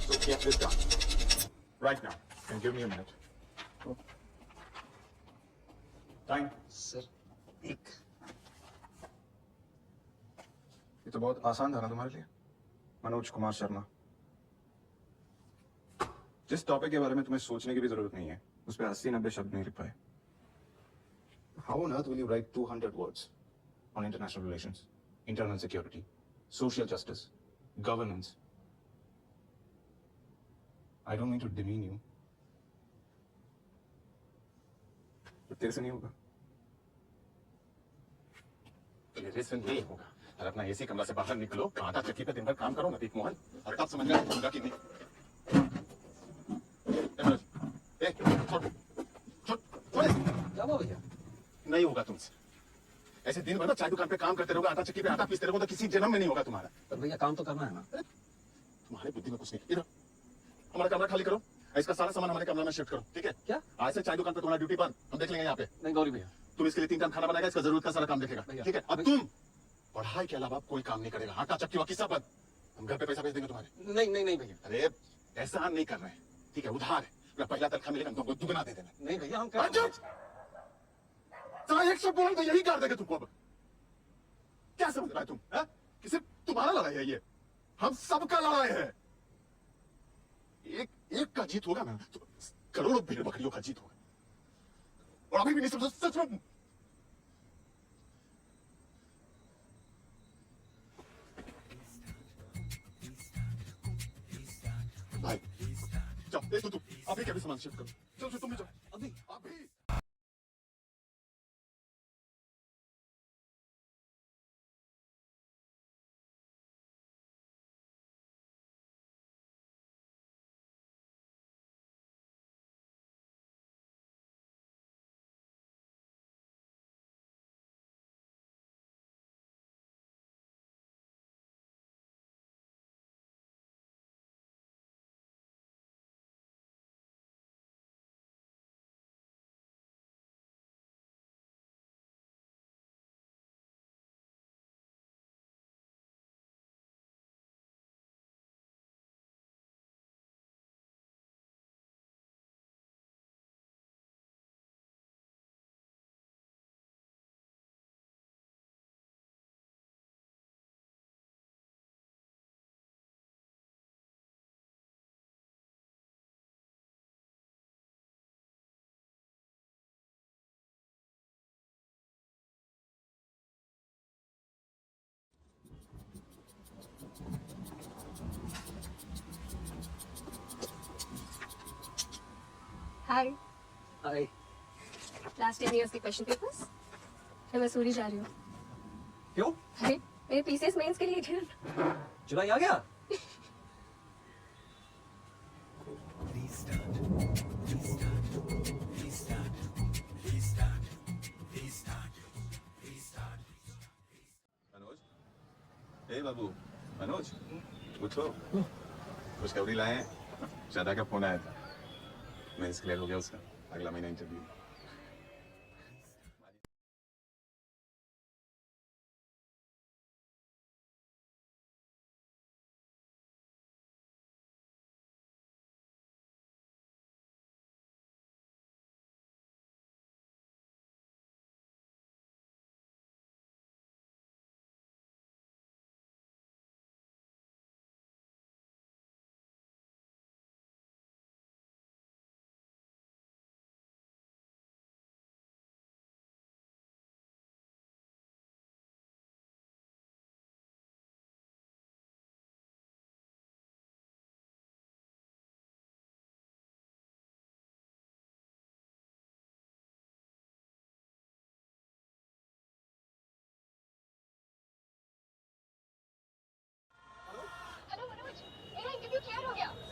So get this done. Right now. And give me a minute. Time. Sir एक। ये तो बहुत आसान था ना तुम्हारे लिए? मनोज कुमार शर्मा. जिस टॉपिक के बारे में तुम्हें सोचने की भी जरूरत नहीं है, उस पर 80-90 शब्द नहीं लिख पाए. How on earth will you write 200 words on international relations, internal security, social justice, governance? I don't mean to demean you. but तेरे से नहीं होगा. तेरे से नहीं होगा. और अपना एसी कमरा से बाहर निकलो, आटा चक्की पे दिन भर काम करो, नतीक मोहन. और तब समझ में होगा कि नहीं. क्या हुआ भैया? नहीं होगा तुमसे. ऐसे दिन भर ना चाय दुकान पे काम करते रहोगे, आटा चक्की पे आटा पीसते रहोगे, तो किसी जन्म में नहीं होगा तुम्हारा. पर भैया काम तो करना है ना. तुम्हारे बुद्धि में कुछ नहीं. इधर हमारा कमरा खाली करो. इसका सारा सामान हमारे कमरे में शिफ्ट करो, ठीक है? क्या आज से चाय दुकान पे तुम्हारा ड्यूटी बंद, हम देख लेंगे यहाँ पे। नहीं गौरी भैया, तुम इसके लिए 3 टाइम खाना बनाएगा, इसका जरूरत का सारा काम देखेगा, ठीक है? अब तुम पढ़ाई के अलावा कोई काम नहीं करेगा, आटा चक्की वक्की सब बंद। हम घर पे पैसा भेज देंगे तुम्हारे। नहीं भैया। अरे ऐसा नहीं कर रहे हैं, ठीक है? उधार है, अगर पहला तनख्वाह मिलेगा तुमको दुगना दे देना। नहीं भैया, हम एक शब्द बोल तो यही कर देंगे तुमको। अब क्या समझ रहा है तुम? कि सिर्फ तुम्हारा लड़ाई है ये? हम सबका लड़ाई है। एक का जीत होगा ना तो करोड़ों भेड़ बकरियों का जीत होगा। और अभी भी नहीं समझ सच में। भाई जाओ, तू अभी क्या भी सामान शिफ्ट करो। चलो तुम भी जाओ अभी। हाय। हाय। लास्ट 10 इयर्स के क्वेश्चन पेपर्स मैं मसूरी जा रही हूँ। क्यों? अरे मेरे पीसीएस मेंस के लिए थे। जुलाई आ गया? हे बाबू, मनोज उठो। खुशखबरी लाए हैं, श्रद्धा का फोन आया था, मेंस क्लियर हो गया उसका, अगला महीना इंटरव्यू।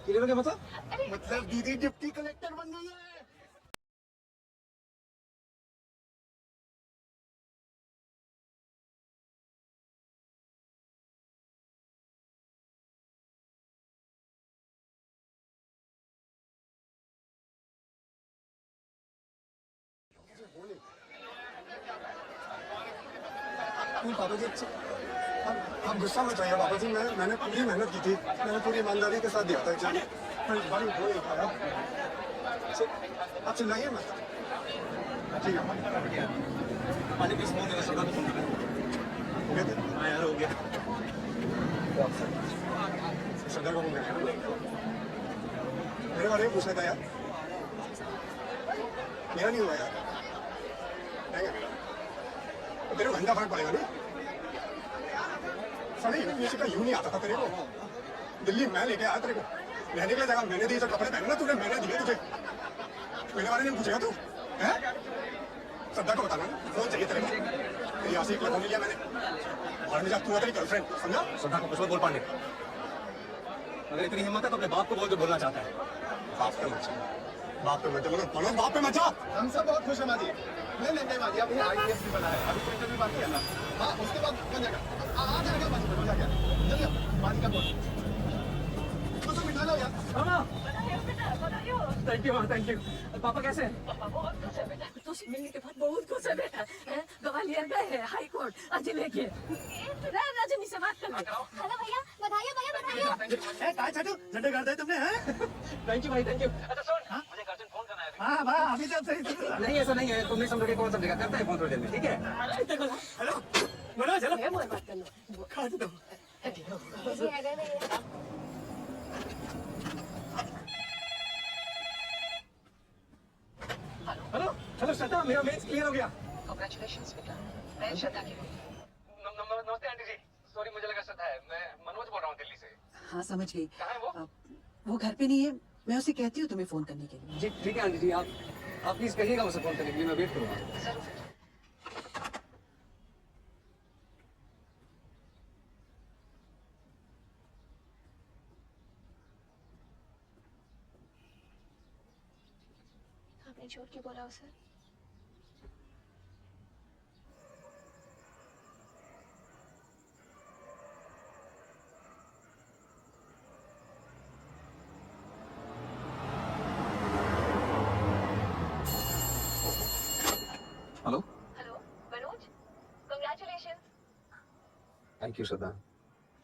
क्लियर हो गया मतलब दीदी डिप्टी कलेक्टर बन गई है। पापा जी आप गुस्सा मत आइए पापा जी। मैंने पूरी मेहनत की थी, मैंने पूरी ईमानदारी के साथ दिया था एग्जाम। मैं इस बार हो नहीं पाया। आप चिल्लाइए मत। ठीक है पानी पीस हो गया हो गया। हाँ यार हो गया। श्रद्धा को मेरे बारे में पूछना था यार। मेरा नहीं हुआ यार, तेरे को घंटा फर्क पड़ेगा नहीं। साढ़े यूनिवर्सिटी का यूं नहीं आता था तेरे को। दिल्ली मैं लेके आया तेरे को, रहने के लिए जगह मैंने दी, जो कपड़े पहने ना तूने मैंने दिए तुझे। मेरे बारे में पूछेगा तू? हैं? श्रद्धा को बताना ना, फोन चाहिए तेरे को। तेरी आशिक लगा लिया मैंने, और मेरा तू है तेरी गर्लफ्रेंड, समझा? श्रद्धा को कुछ मत बोल पांडे। अगर इतनी हिम्मत है तो अपने बाप को बोल, जो बोलना चाहता है। बाप पे मत जा, बाप पे मत जा, बोलो बाप पे मत जा। हम सब बहुत खुश हैं माजी। नहीं माजी, अभी IPS भी बना है, अभी तो इंटरव्यू बाकी है ना। हाँ उसके बाद बन जाएगा, आ जाएगा माजी, हो जाएगा। जल्दी माजी का बोल, कुछ मिठा लो यार। हाँ थैंक यू माँ, थैंक यू। पापा कैसे हैं? पापा बहुत खुश है बेटा, तुझसे मिलने के बाद बहुत खुश है बेटा। हैं? ग्वालियर गए हैं हाई कोर्ट आज लेके। रजनी से बात कर ले। हेलो भैया, बधाई भैया, बधाई। काय छाटू झंडे गाड़ दिए तुमने हैं? थैंक यू भाई, थैंक यू। अच्छा सुन, मुझे एक अर्जेंट फोन करना है। हाँ वाह, अभी जब सही नहीं ऐसा नहीं है, तुम नहीं समझोगे कौन समझेगा, करता है फोन थोड़ी देर में, ठीक है? हेलो मनोज, हेलो मैं बात करना। खा दो। बिजी है गए भैया। हेलो हेलो श्रद्धा, मेरा मेंस क्लियर हो गया। कांग्रेचुलेशंस बेटा, मैं श्रद्धा की नमस्ते आंटी जी, सॉरी मुझे लगा श्रद्धा है, मैं मनोज बोल रहा हूँ दिल्ली से। हाँ समझ गई। कहाँ है वो? वो घर पे नहीं है, मैं उसे कहती हूँ तुम्हें फोन करने के लिए। जी ठीक है आंटी जी, आप प्लीज कहिएगा उसे फोन करने के लिए, मैं वेट करूँगा। जरूर। आपने झूठ क्यों बोला उसे? Hello hello Manoj, congratulations. Thank you Shraddha.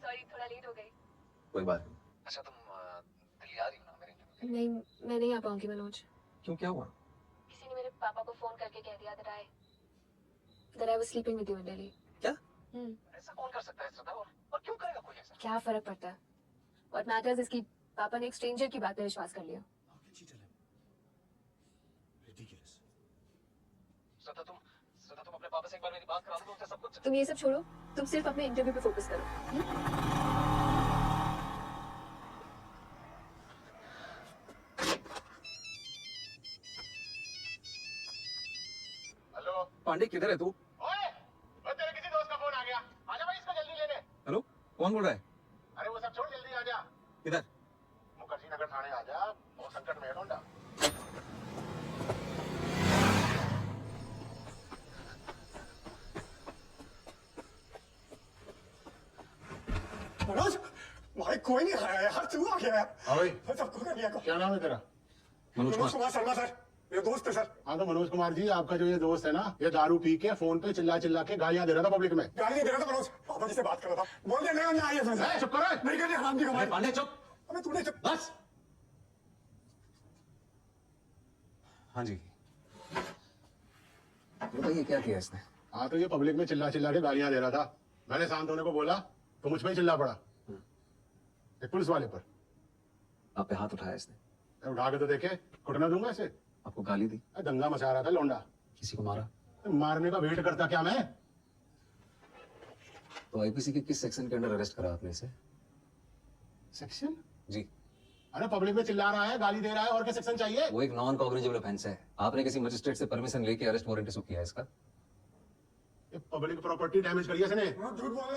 Sorry थोड़ा लेट हो गई। कोई बात नहीं। अच्छा तुम दिल्ली आ रही हो ना मेरे इंटरव्यू? नहीं, मैं नहीं आ पाऊंगी मनोज। क्यों, क्या हुआ? किसी ने मेरे पापा को फोन करके कह दिया that I was sleeping with you in Delhi. क्या? ऐसा कौन कर सकता है श्रद्धा, और क्यों करेगा कोई ऐसा? क्या फर्क पड़ता है? What matters is कि पापा ने एक स्ट्रेंजर की बात पे विश्वास कर लिया। श्रद्धा तुम अपने पापा से एक बार मेरी बात करा दो, उनसे सब कुछ। तुम ये सब छोड़ो, तुम सिर्फ अपने इंटरव्यू पे फोकस करो। हेलो पांडे किधर है तू? ओए, तेरे किसी दोस्त का फोन आ गया, आजा भाई इसको जल्दी लेने। हेलो कौन बोल रहा है? अरे वो सब छोड़, जल्दी आजा। किधर? मुखर्जी नगर थाने आजा, बहुत संकट में है डोंडा। मनोज, भाई कोई नहीं आया यार, तू आ गया यार। हाँ भाई, सबको कर लिया। क्या नाम है तेरा? मनोज मनोज कुमार शर्मा सर, मेरे दोस्त है सर। हाँ तो मनोज कुमार जी, आपका जो ये दोस्त है ना, ये दारू पी के फोन पे चिल्ला चिल्ला के गालियां दे रहा था पब्लिक में। गाली नहीं दे रहा था मनोज, पापा जी से बात कर रहा था। बोल दे नहीं आई है। चुप करो। नहीं करनी हराम की कमाई। पांडे चुप। अबे तूने चुप। बस। हाँ जी बताइए क्या किया इसने? हाँ तो ये पब्लिक में चिल्ला चिल्ला के गालियां दे रहा था। मैंने शांत होने को बोला तो मुझ पे ही चिल्ला पड़ा, एक पुलिस वाले पर। आप पे हाथ उठाया इसने? उठा के तो देखे, कुटना दूंगा इसे। आपको गाली दी? दंगा मचा रहा था लौंडा। किसी को मारा? मारने का वेट करता क्या मैं? तो आईपीसी के किस सेक्शन के अंडर अरेस्ट करा आपने इसे? सेक्शन? जी अरे पब्लिक में चिल्ला रहा है, गाली दे रहा है, और क्या सेक्शन चाहिए? वो एक नॉन कॉग्निजेबल ऑफेंस है। आपने किसी मजिस्ट्रेट से परमिशन लेके अरेस्ट वारंट इशू किया है इसका? ये पब्लिक प्रॉपर्टी डैमेज करी है इसने।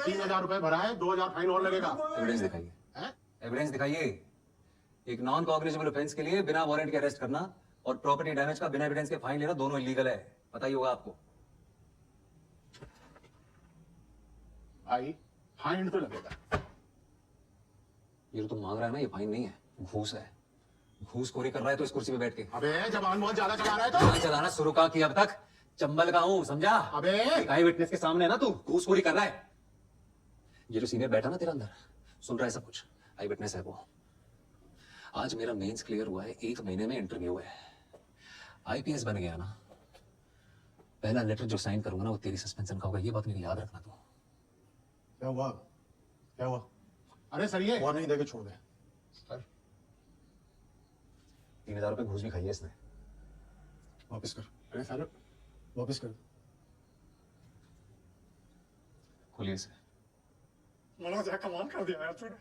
3000 रुपए भरा है, 2000 फाइन और लगेगा। एविडेंस दिखाइए। हैं? एविडेंस दिखाइए। एक नॉन कॉग्निजेबल ऑफेंस के लिए बिना वारंट के अरेस्ट करना और प्रॉपर्टी डैमेज का बिना एविडेंस के फाइन लेना दोनों इलीगल है, पता ही होगा आपको। भाई फाइन तो लगेगा। ये जो तुम मांग रहा है ना, ये फाइन नहीं है, घूस है। घूसखोरी कर रहा है तो इस कुर्सी पे बैठ के। अबे जबान बहुत ज्यादा चला रहा है तो। जबान चलाना शुरू कहा किया अब तक? चंबल का हूं, समझा? अबे आई विटनेस के सामने ना तू घूसखोरी कर रहा है। ये जो सीनियर बैठा ना तेरा अंदर, सुन रहा है सब कुछ, आई विटनेस है वो। आज मेरा मेंस क्लियर हुआ है, 1 महीने में इंटरव्यू है। आईपीएस बन गया ना, पहला लेटर जो साइन करूंगा ना वो तेरी सस्पेंशन का होगा, ये बात मेरी याद रखना तू। क्या हुआ? क्या हुआ? अरे सर ये वार्निंग देके छोड़ दे सर। 3000 रुपए घूस भी खाई है इसने। वापस कर, अरे सर वापस कर। खोलिए इसे। मनोज यार कमाल कर दिया यार तूने।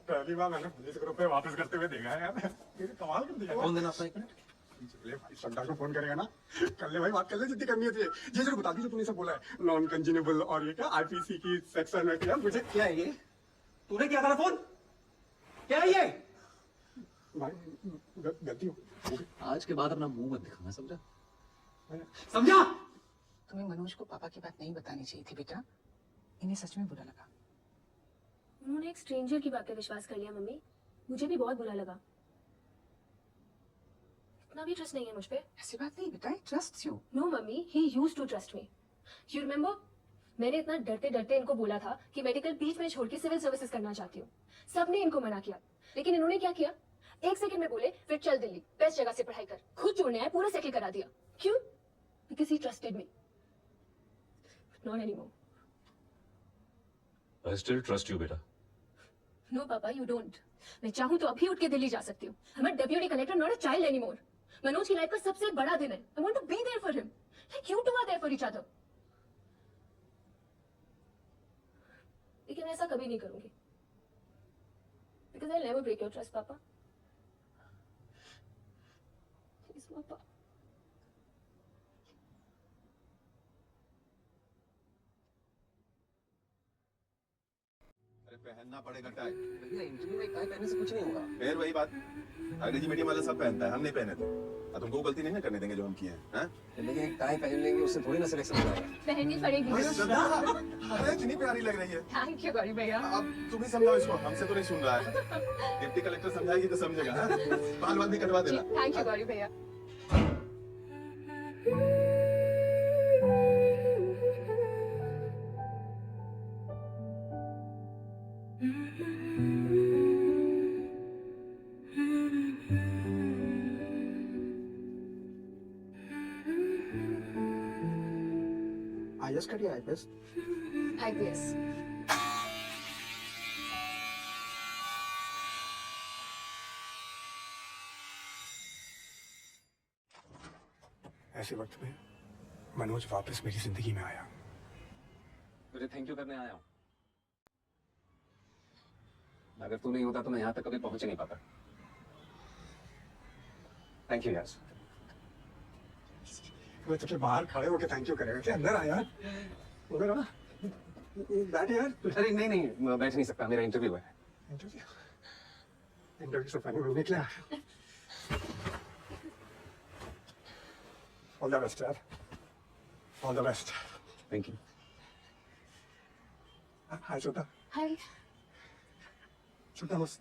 पहली बार मैंने पुलिस ग्रुप पे वापस करते हुए देखा है यार। तूने कमाल कर दिया। कौन देना अपना? 1 मिनट। चले भाई, श्रद्धा को फोन करेगा ना, कर ले भाई, बात कर ले, जितनी करनी है तुझे। ये जरूर बता दी जो तूने सब बोला है, नॉन कंजेनेबल और ये क्या आईपीसी की सेक्शन में क्या मुझे क्या है ये? तूने किया था ना फोन? क्या है ये? भाई गलती हो। आज के बाद अपना मुंह मत दिखाना, समझा? समझा? तुम्हें मनोज को पापा की बात नहीं बतानी चाहिए थी बेटा, इन्हें सच में बुरा लगा। उन्होंने एक स्ट्रेंजर की बात पे विश्वास कर लिया मम्मी, मुझे भी बहुत बुरा लगा। उतना भी ट्रस्ट नहीं है मुझ पे। ऐसी बात नहीं बेटा, trust you. No mummy, he used to trust me. You remember, मैंने इतना डरते डरते इनको बोला था कि मेडिकल बीच में छोड़ के सिविल सर्विसेज करना चाहती हूँ। सबने इनको मना किया, लेकिन इन्होंने क्या किया, 1 सेकंड में बोले फिर चल दिल्ली, बेस्ट जगह से पढ़ाई कर। खुद छोड़ने आए, पूरा सेटल करा दिया। क्यों? Because he trusted me, not anymore. I still trust you, बेटा। नो पापा, यू डोंट। मैं चाहूँ तो अभी उठ के दिल्ली जा सकती हूँ। I'm a deputy collector, not a child anymore. Manoj की लाइफ का सबसे बड़ा दिन है। I want to be there for him, like you two are there for each other. लेकिन मैं ऐसा कभी नहीं करूंगी, because I'll never break your trust, पापा। Please, पापा। अरे पहनना पड़ेगा टाई। भैया इंटरव्यू में टाई पहनने से कुछ नहीं होगा। फिर वही बात, अंग्रेजी मीडियम वाला सब पहनता है, हम नहीं पहने थे। अब तुमको गलती नहीं ना करने देंगे जो हम किए हैं, हैं? लेकिन एक टाई पहन लेंगे उससे थोड़ी ना सिलेक्शन हो जाएगा। पहननी पड़ेगी। अरे इतनी प्यारी लग रही है। थैंक यू गौरी भैया। अब तुम ही समझाओ इसको, हमसे तो नहीं सुन रहा है। डिप्टी कलेक्टर समझाएगी तो समझेगा, हैं? बाल बाल भी कटवा देना। थैंक यू गौरी भैया। IAS करिए, IPS। IPS। ऐसे वक्त में मनोज वापस मेरी जिंदगी में आया। तुझे थैंक यू करने आया हूँ। अगर तू नहीं होता तो मैं यहाँ तक कभी पहुंच ही नहीं पाता। थैंक यू यार। मैं तुझे बाहर खड़े होके थैंक यू करेगा क्या? अंदर आ यार, उधर आ, बैठ यार। अरे नहीं नहीं, मैं बैठ नहीं सकता, मेरा इंटरव्यू है। इंटरव्यू से पहले मिलने के लिए आया। ऑल द बेस्ट यार, all the best. Thank you. Hi Shweta. Hi. Shweta, बस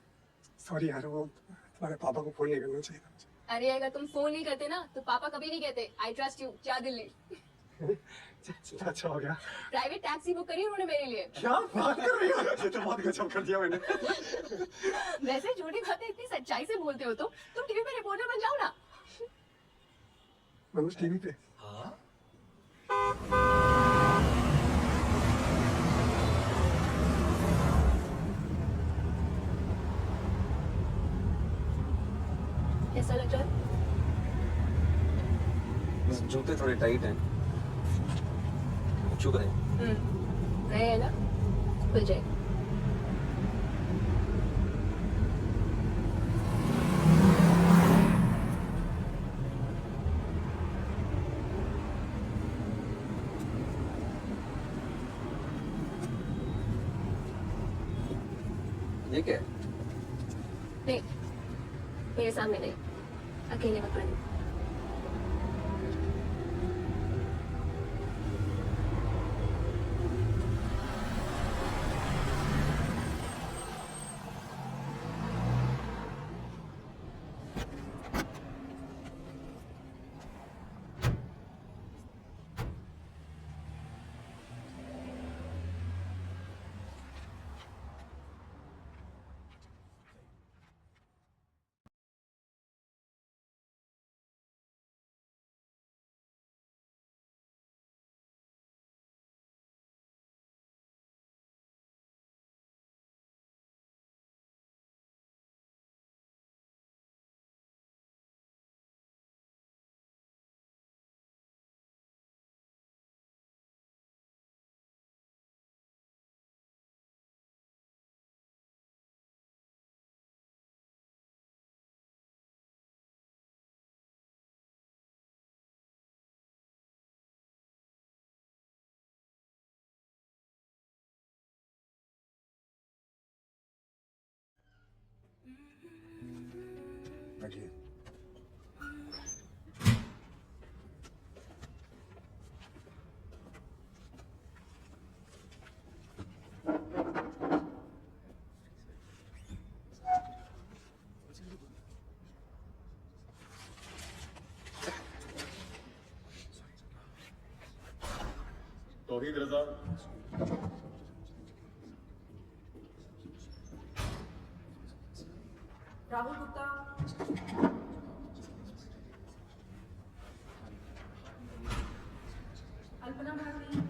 सॉरी यार, वो तुम्हारे पापा को फोन नहीं करना चाहिए था मुझे। अरे अगर तुम फोन नहीं करते ना तो पापा कभी नहीं कहते आई ट्रस्ट यू, जा दिल्ली। अच्छा हो गया। प्राइवेट टैक्सी बुक करी उन्होंने मेरे लिए। क्या बात कर रही हो? ये तो बहुत गजब कर दिया मैंने। वैसे झूठी बातें इतनी सच्चाई से बोलते हो तो तुम टीवी पे रिपोर्टर बन जाओ ना। मनोज टीवी पे? हाँ। कैसा लग रहा है? बस जूते थोड़े टाइट हैं। चुभ रहे। नए है ना, खुल जाएगा। ये क्या है? नहीं, मेरे सामने नहीं, अकेले मत पढ़ना। तौहीद रजा, राहुल गुप्ता, अल्पना भारती,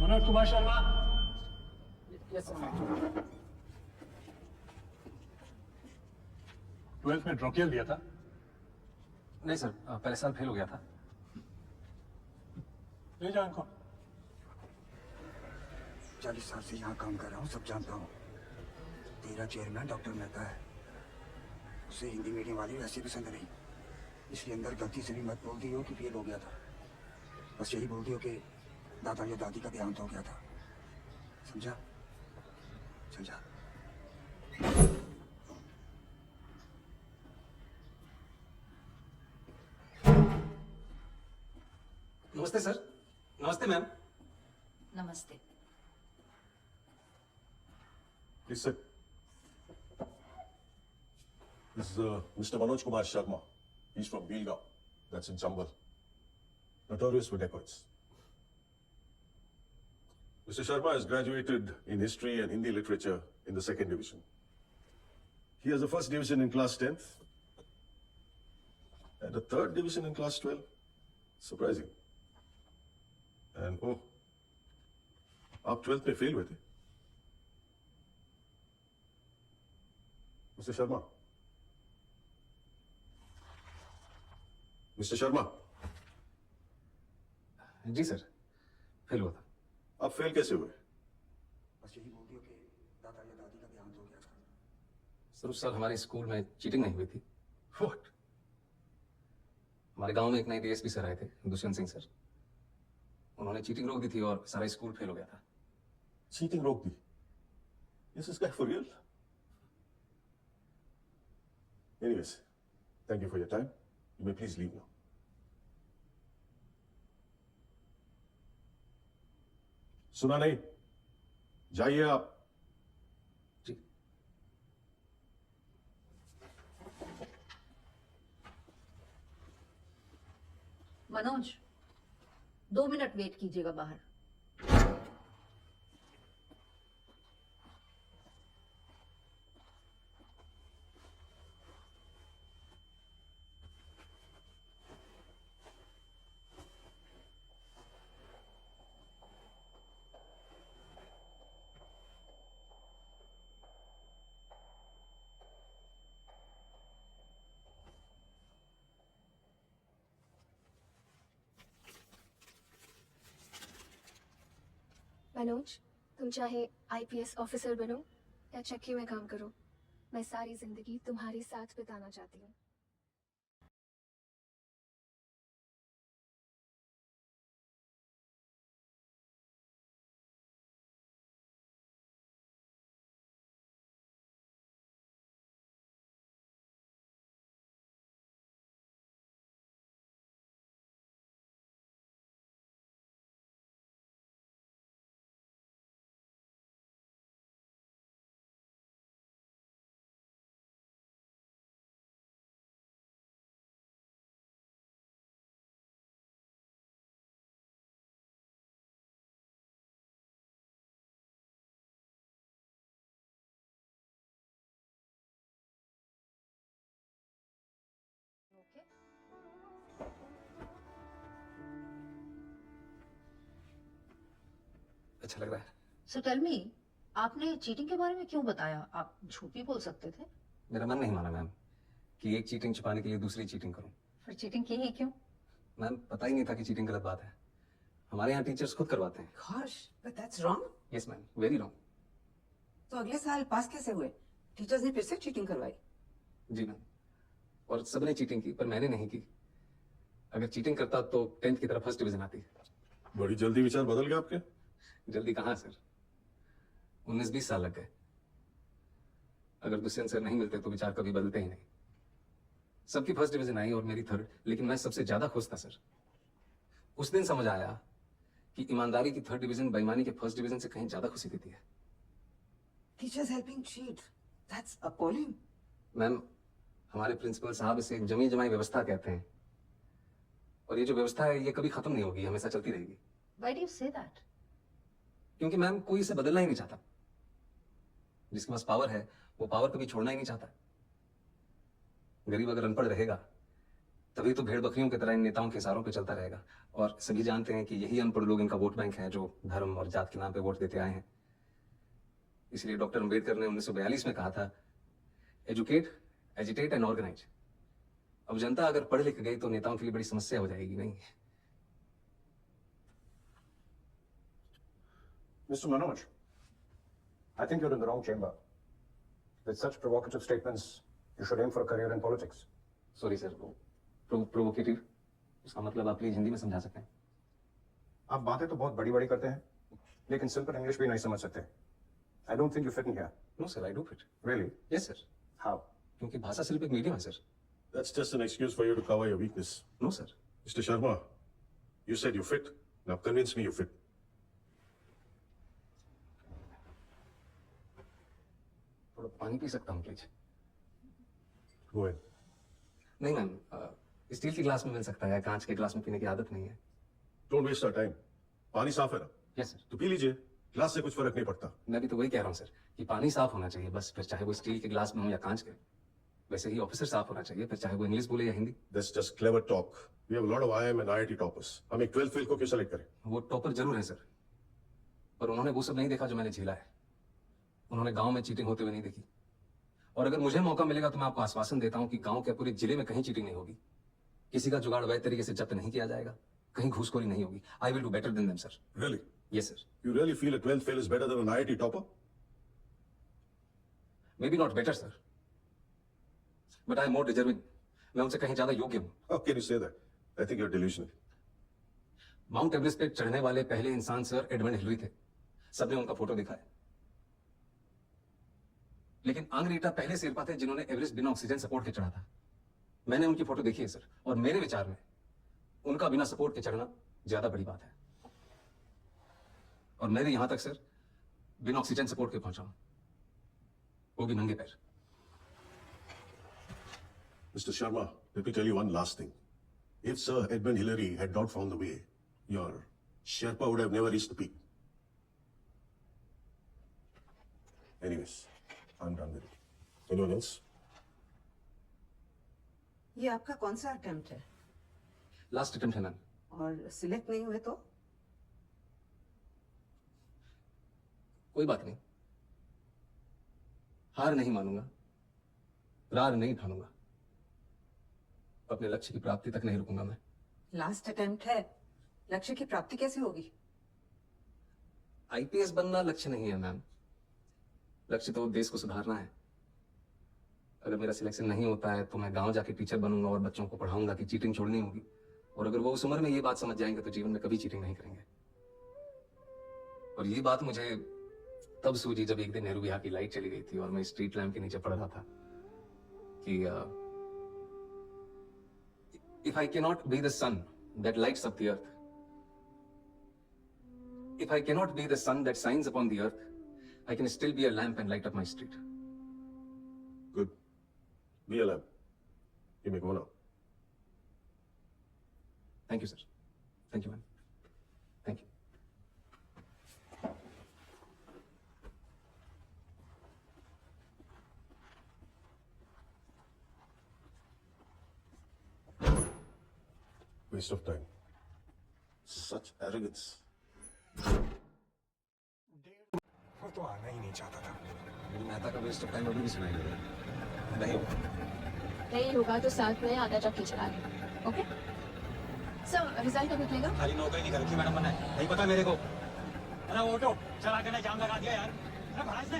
मनोज कुमार शर्मा। ट्वेल्थ में ड्रॉप दिया था? नहीं सर, पहले साल फेल हो गया था। ले जाओ इनको। 40 साल से यहाँ काम कर रहा हूँ, सब जानता हूँ। तेरा चेयरमैन डॉक्टर मेहता है, उसे हिंदी मीडियम वाली वैसे पसंद नहीं, इसलिए अंदर गलती से भी मत बोल दी हो कि फेल हो गया था। बस यही बोल दियो कि दादा या दादी का देहांत हो गया था। समझा? चल जा। नमस्ते सर। नमस्ते मैम। नमस्ते। Please sit. This is Mr. Manoj Kumar Sharma. He's from Bilgaon. That's in Chambal. Notorious for dacoits. Mr. Sharma has graduated in history and Hindi literature in the 2nd division. He has the 1st division in class 10th and the 3rd division in class 12. Surprising. And oh, आप 12th में fail हुए थे? Mr. Sharma. Mr. Sharma. जी sir, fail हुआ था। आप fail कैसे हुए? बस यही बोल दियो कि दादा या दादी का देहांत हो गया था। सर उस साल हमारे स्कूल में चीटिंग नहीं हुई थी। What? हमारे गांव में एक नए डीएसपी सर आए थे, दुष्यंत सिंह सर। उन्होंने चीटिंग रोक दी थी और सारा स्कूल फेल हो गया था। चीटिंग रोक दी? Is this guy for real? Anyways, thank you for your time. You may please leave now. सुना नहीं? जाइए आप। जी। मनोज, 2 मिनट वेट कीजिएगा बाहर। मनोज, तुम चाहे आईपीएस ऑफिसर बनो या चक्की में काम करो, मैं सारी जिंदगी तुम्हारे साथ बिताना चाहती हूँ। अच्छा लग रहा है। सो टेल मी, आपने चीटिंग के बारे में क्यों बताया? आप झूठ भी बोल सकते थे। मेरा मन नहीं माना मैम कि एक चीटिंग छिपाने के लिए दूसरी चीटिंग करूं। फिर चीटिंग की ही क्यों? मैम पता ही नहीं था कि चीटिंग गलत बात है। हमारे यहाँ टीचर्स खुद करवाते हैं। Gosh, but that's wrong. Yes ma'am, very wrong. तो अगले साल पास कैसे हुए? टीचर्स ने फिर से चीटिंग करवाई। जी मैम, और सबने चीटिंग की, पर मैंने नहीं की। अगर चीटिंग करता तो 10th की तरफ फर्स्ट डिवीजन आती। बड़ी जल्दी विचार बदल गए आपके। जल्दी कहाँ सर, 19-20 साल लग गए। अगर दुष्यंत सर नहीं मिलते तो विचार कभी बदलते ही नहीं। सबकी फर्स्ट डिवीजन आई और मेरी थर्ड, लेकिन मैं सबसे ज्यादा खुश था सर। उस दिन समझ आया कि ईमानदारी की थर्ड डिवीजन बेईमानी के फर्स्ट डिवीजन से कहीं ज्यादा खुशी देती है। Teachers helping cheat. That's appalling. Ma'am, हमारे प्रिंसिपल साहब इसे जमी जमाई व्यवस्था कहते हैं, और ये जो व्यवस्था है ये कभी खत्म नहीं होगी, हमेशा चलती रहेगी। Why do you say that? क्योंकि मैम कोई इसे बदलना ही नहीं चाहता। जिसके पास पावर है वो पावर कभी छोड़ना ही नहीं चाहता। गरीब अगर अनपढ़ रहेगा तभी तो भेड़ बकरियों की तरह इन नेताओं के इशारों पे चलता रहेगा, और सभी जानते हैं कि यही अनपढ़ लोग इनका वोट बैंक है जो धर्म और जात के नाम पे वोट देते आए हैं। इसलिए डॉक्टर अंबेडकर ने 1942 में कहा था, एजुकेट, एजिटेट एंड ऑर्गेनाइज। अब जनता अगर पढ़ लिख गई तो नेताओं के लिए बड़ी समस्या हो जाएगी। नहीं, Mr. Manoj, I think you're in the wrong chamber. With such provocative statements, you should aim for a career in politics. Sorry sir, provocative उसका मतलब आप प्लीज हिंदी में समझा सकते हैं? आप बातें तो बहुत बड़ी-बड़ी करते हैं, लेकिन सिंपल इंग्लिश भी नहीं समझ सकते। I don't think you fit in here. No sir, I do fit. Really? Yes sir. How? क्योंकि भाषा सिर्फ एक मीडियम है sir. That's just an excuse for you to cover your weakness. No sir. Mr. Sharma, you said you fit. Now convince me you fit. थोड़ा पानी P सकता हूँ please? Go ahead. नहीं मैम, स्टील की glass में मिल सकता है, कांच के ग्लास में पीने की आदत नहीं है। Don't waste our time. पानी साफ है ना? Yes sir. तो पी लीजिए, ग्लास से कुछ फर्क नहीं पड़ता। मैं भी तो वही कह रहा हूँ सर कि पानी साफ होना चाहिए बस, फिर चाहे वो स्टील के ग्लास में हो या कांच के। वैसे ही ऑफिसर साफ होना चाहिए, फिर चाहे वो इंग्लिश बोले या Hindi. That's just clever talk. We have a lot of IIM and IIT toppers. हम एक 12th फेल को क्यों सेलेक्ट करें? वो टॉपर जरूर है सर, पर उन्होंने वो सब नहीं देखा जो मैंने झेला है। उन्होंने गांव में चीटिंग होते हुए नहीं देखी, और अगर मुझे मौका मिलेगा तो मैं आपको आश्वासन देता हूं कि गांव के पूरे जिले में कहीं चीटिंग नहीं होगी, किसी का जुगाड़ वैध तरीके से जब्त नहीं किया जाएगा, कहीं घूसखोरी नहीं होगी। I will do better than them sir. Really? Yes sir. You really feel a 12th fail is better than an IIT topper? May be not better sir, but I am more deserving. मैं उनसे कहीं ज्यादा योग्य हूँ। How can you say that? I think you're delusional. Mount Everest पे चढ़ने वाले पहले इंसान सर एडमंड हिलरी थे, सबने उनका फोटो देखा है। लेकिन आंग्रीटा पहले शेरपा थे जिन्होंने एवरेस्ट बिना ऑक्सीजन सपोर्ट के चढ़ा था। मैंने उनकी फोटो देखी है सर, और मेरे विचार में उनका बिना सपोर्ट के चढ़ना ज्यादा बड़ी बात है। और मैं भी यहां तक सर बिना ऑक्सीजन सपोर्ट के पहुंचा हूं, वो भी नंगे पैर। Mr. Sharma, let me tell you one last thing. If Sir Edmund Hillary had not found the way, your Sherpa would have never reached the peak. Anyways, I'm done with it. Anyone else? ये आपका कौन सा attempt है? Last attempt है ma'am. और select नहीं हुए तो? कोई बात नहीं, हार नहीं मानूंगा, रार नहीं ठानूंगा, अपने लक्ष्य की प्राप्ति तक नहीं रुकूंगा मैं। लास्ट अटेम्प्ट है, लक्ष्य की प्राप्ति कैसे होगी? आईपीएस बनना लक्ष्य नहीं है मैम, लक्ष्य तो देश को सुधारना है। अगर मेरा सिलेक्शन नहीं होता है तो मैं गांव जाके टीचर बनूंगा और बच्चों को पढ़ाऊंगा कि चीटिंग छोड़नी होगी, और अगर वो उस उम्र में ये बात समझ जाएंगे तो जीवन में कभी चीटिंग नहीं करेंगे। और ये बात मुझे तब सूझी जब एक दिन नेहरू विहार की लाइट चली गई थी और मैं स्ट्रीट लैंप के नीचे पड़ रहा था कि if I cannot be the sun that lights up the earth, if I cannot be the sun that shines upon the earth, I can still be a lamp and light up my street. Good. Be a lamp. You may go now. Thank you, sir. Thank you, ma'am. Thank you. Waste of time. Such arrogance. वो तो आना ही नहीं चाहता था। मेहता का waste of time अभी भी सुनाई दे रहा है। नहीं होगा। नहीं होगा तो साथ में आधा चक्की चला लें। ओके सर, रिजल्ट कब निकलेगा? खाली नौकरी नहीं कर रखी मैडम मैंने, नहीं पता मेरे को। अरे वो ऑटो चला के ना जाम लगा दिया यार। अरे भड़ा इसने।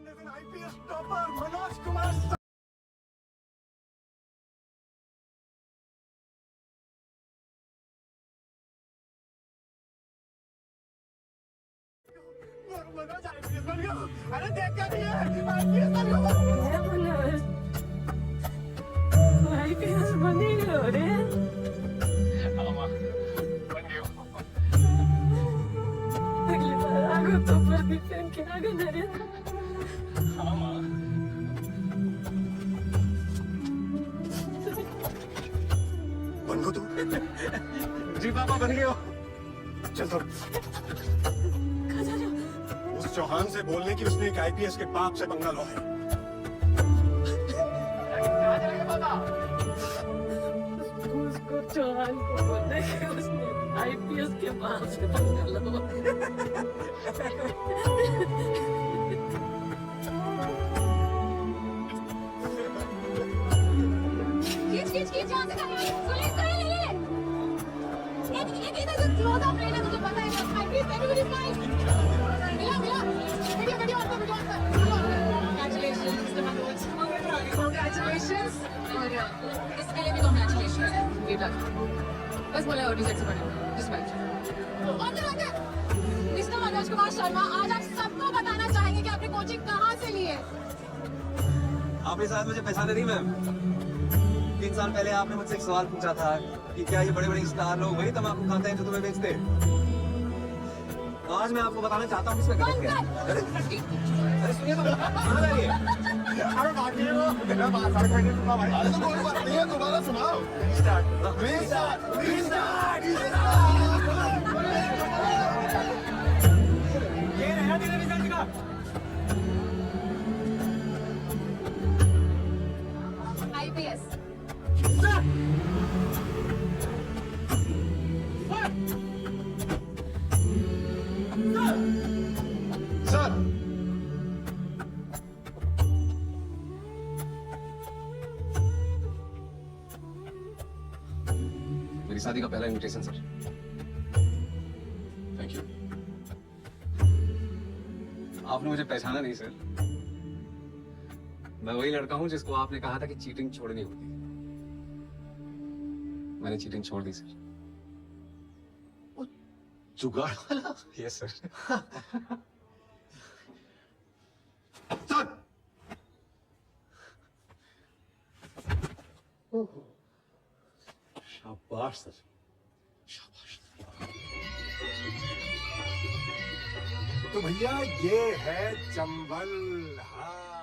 IPS topper Manoj Kumar Manoj IPS बन गया। अरे देख क्या नहीं है आईपीएस बन गया। आईपीएस बनेगा रे। अगली बार आगो तो पर डिफेंड के आगे नरे। बन गो तू। जी पापा बन गए हो। चल तो उस चौहान से बोलने की उसने एक आईपीएस के बाप से पंगा लो है। उसको चौहान को बोलने के उसने आईपीएस के बाप से पंगा लो। खींच यहाँ से पुलिस ले ले ले। ये इधर से क्लोज अप लेना तुझे पता है ना। IPS everybody fine. मिला वीडियो ऑन कर। Congratulations mister Manoj. कांग्रेचुलेशंस और इसके लिए भी कांग्रेचुलेशंस। Good luck. बस बोला और डिसाइड से पढ़ो। रिस्पेक्ट। मिस्टर मनोज कुमार शर्मा, आज आप सबको बताना चाहेंगे कि आपने कोचिंग कहाँ से ली है। आपने शायद मुझे पहचाना नहीं मैम। 3 साल पहले आपने मुझसे एक सवाल पूछा था कि क्या ये बड़े बड़े स्टार लोग वही तम्बाकू खाते हैं जो तुम्हें बेचते हैं। आज मैं आपको बताना चाहता हूँ इसमें गलत क्या है। अरे सुनिए तो कहाँ जा रही है? अरे बाकी वो मेरा बात सारे कहने सुना भाई। अरे तो कोई बात नहीं है दोबारा सुनाओ। रीस्टार्ट। ये रहा तेरा रिजल्ट का। आईपीएस। सर मेरी शादी का पहला इनविटेशन सर। Thank you. आपने मुझे पहचाना नहीं सर। मैं वही लड़का हूं जिसको आपने कहा था कि चीटिंग छोड़नी होती है। मैंने चीटिंग छोड़ दी सर। जुगाड़ वाला। Yes sir. शाबाश सर। तो भैया ये है चंबल। हाँ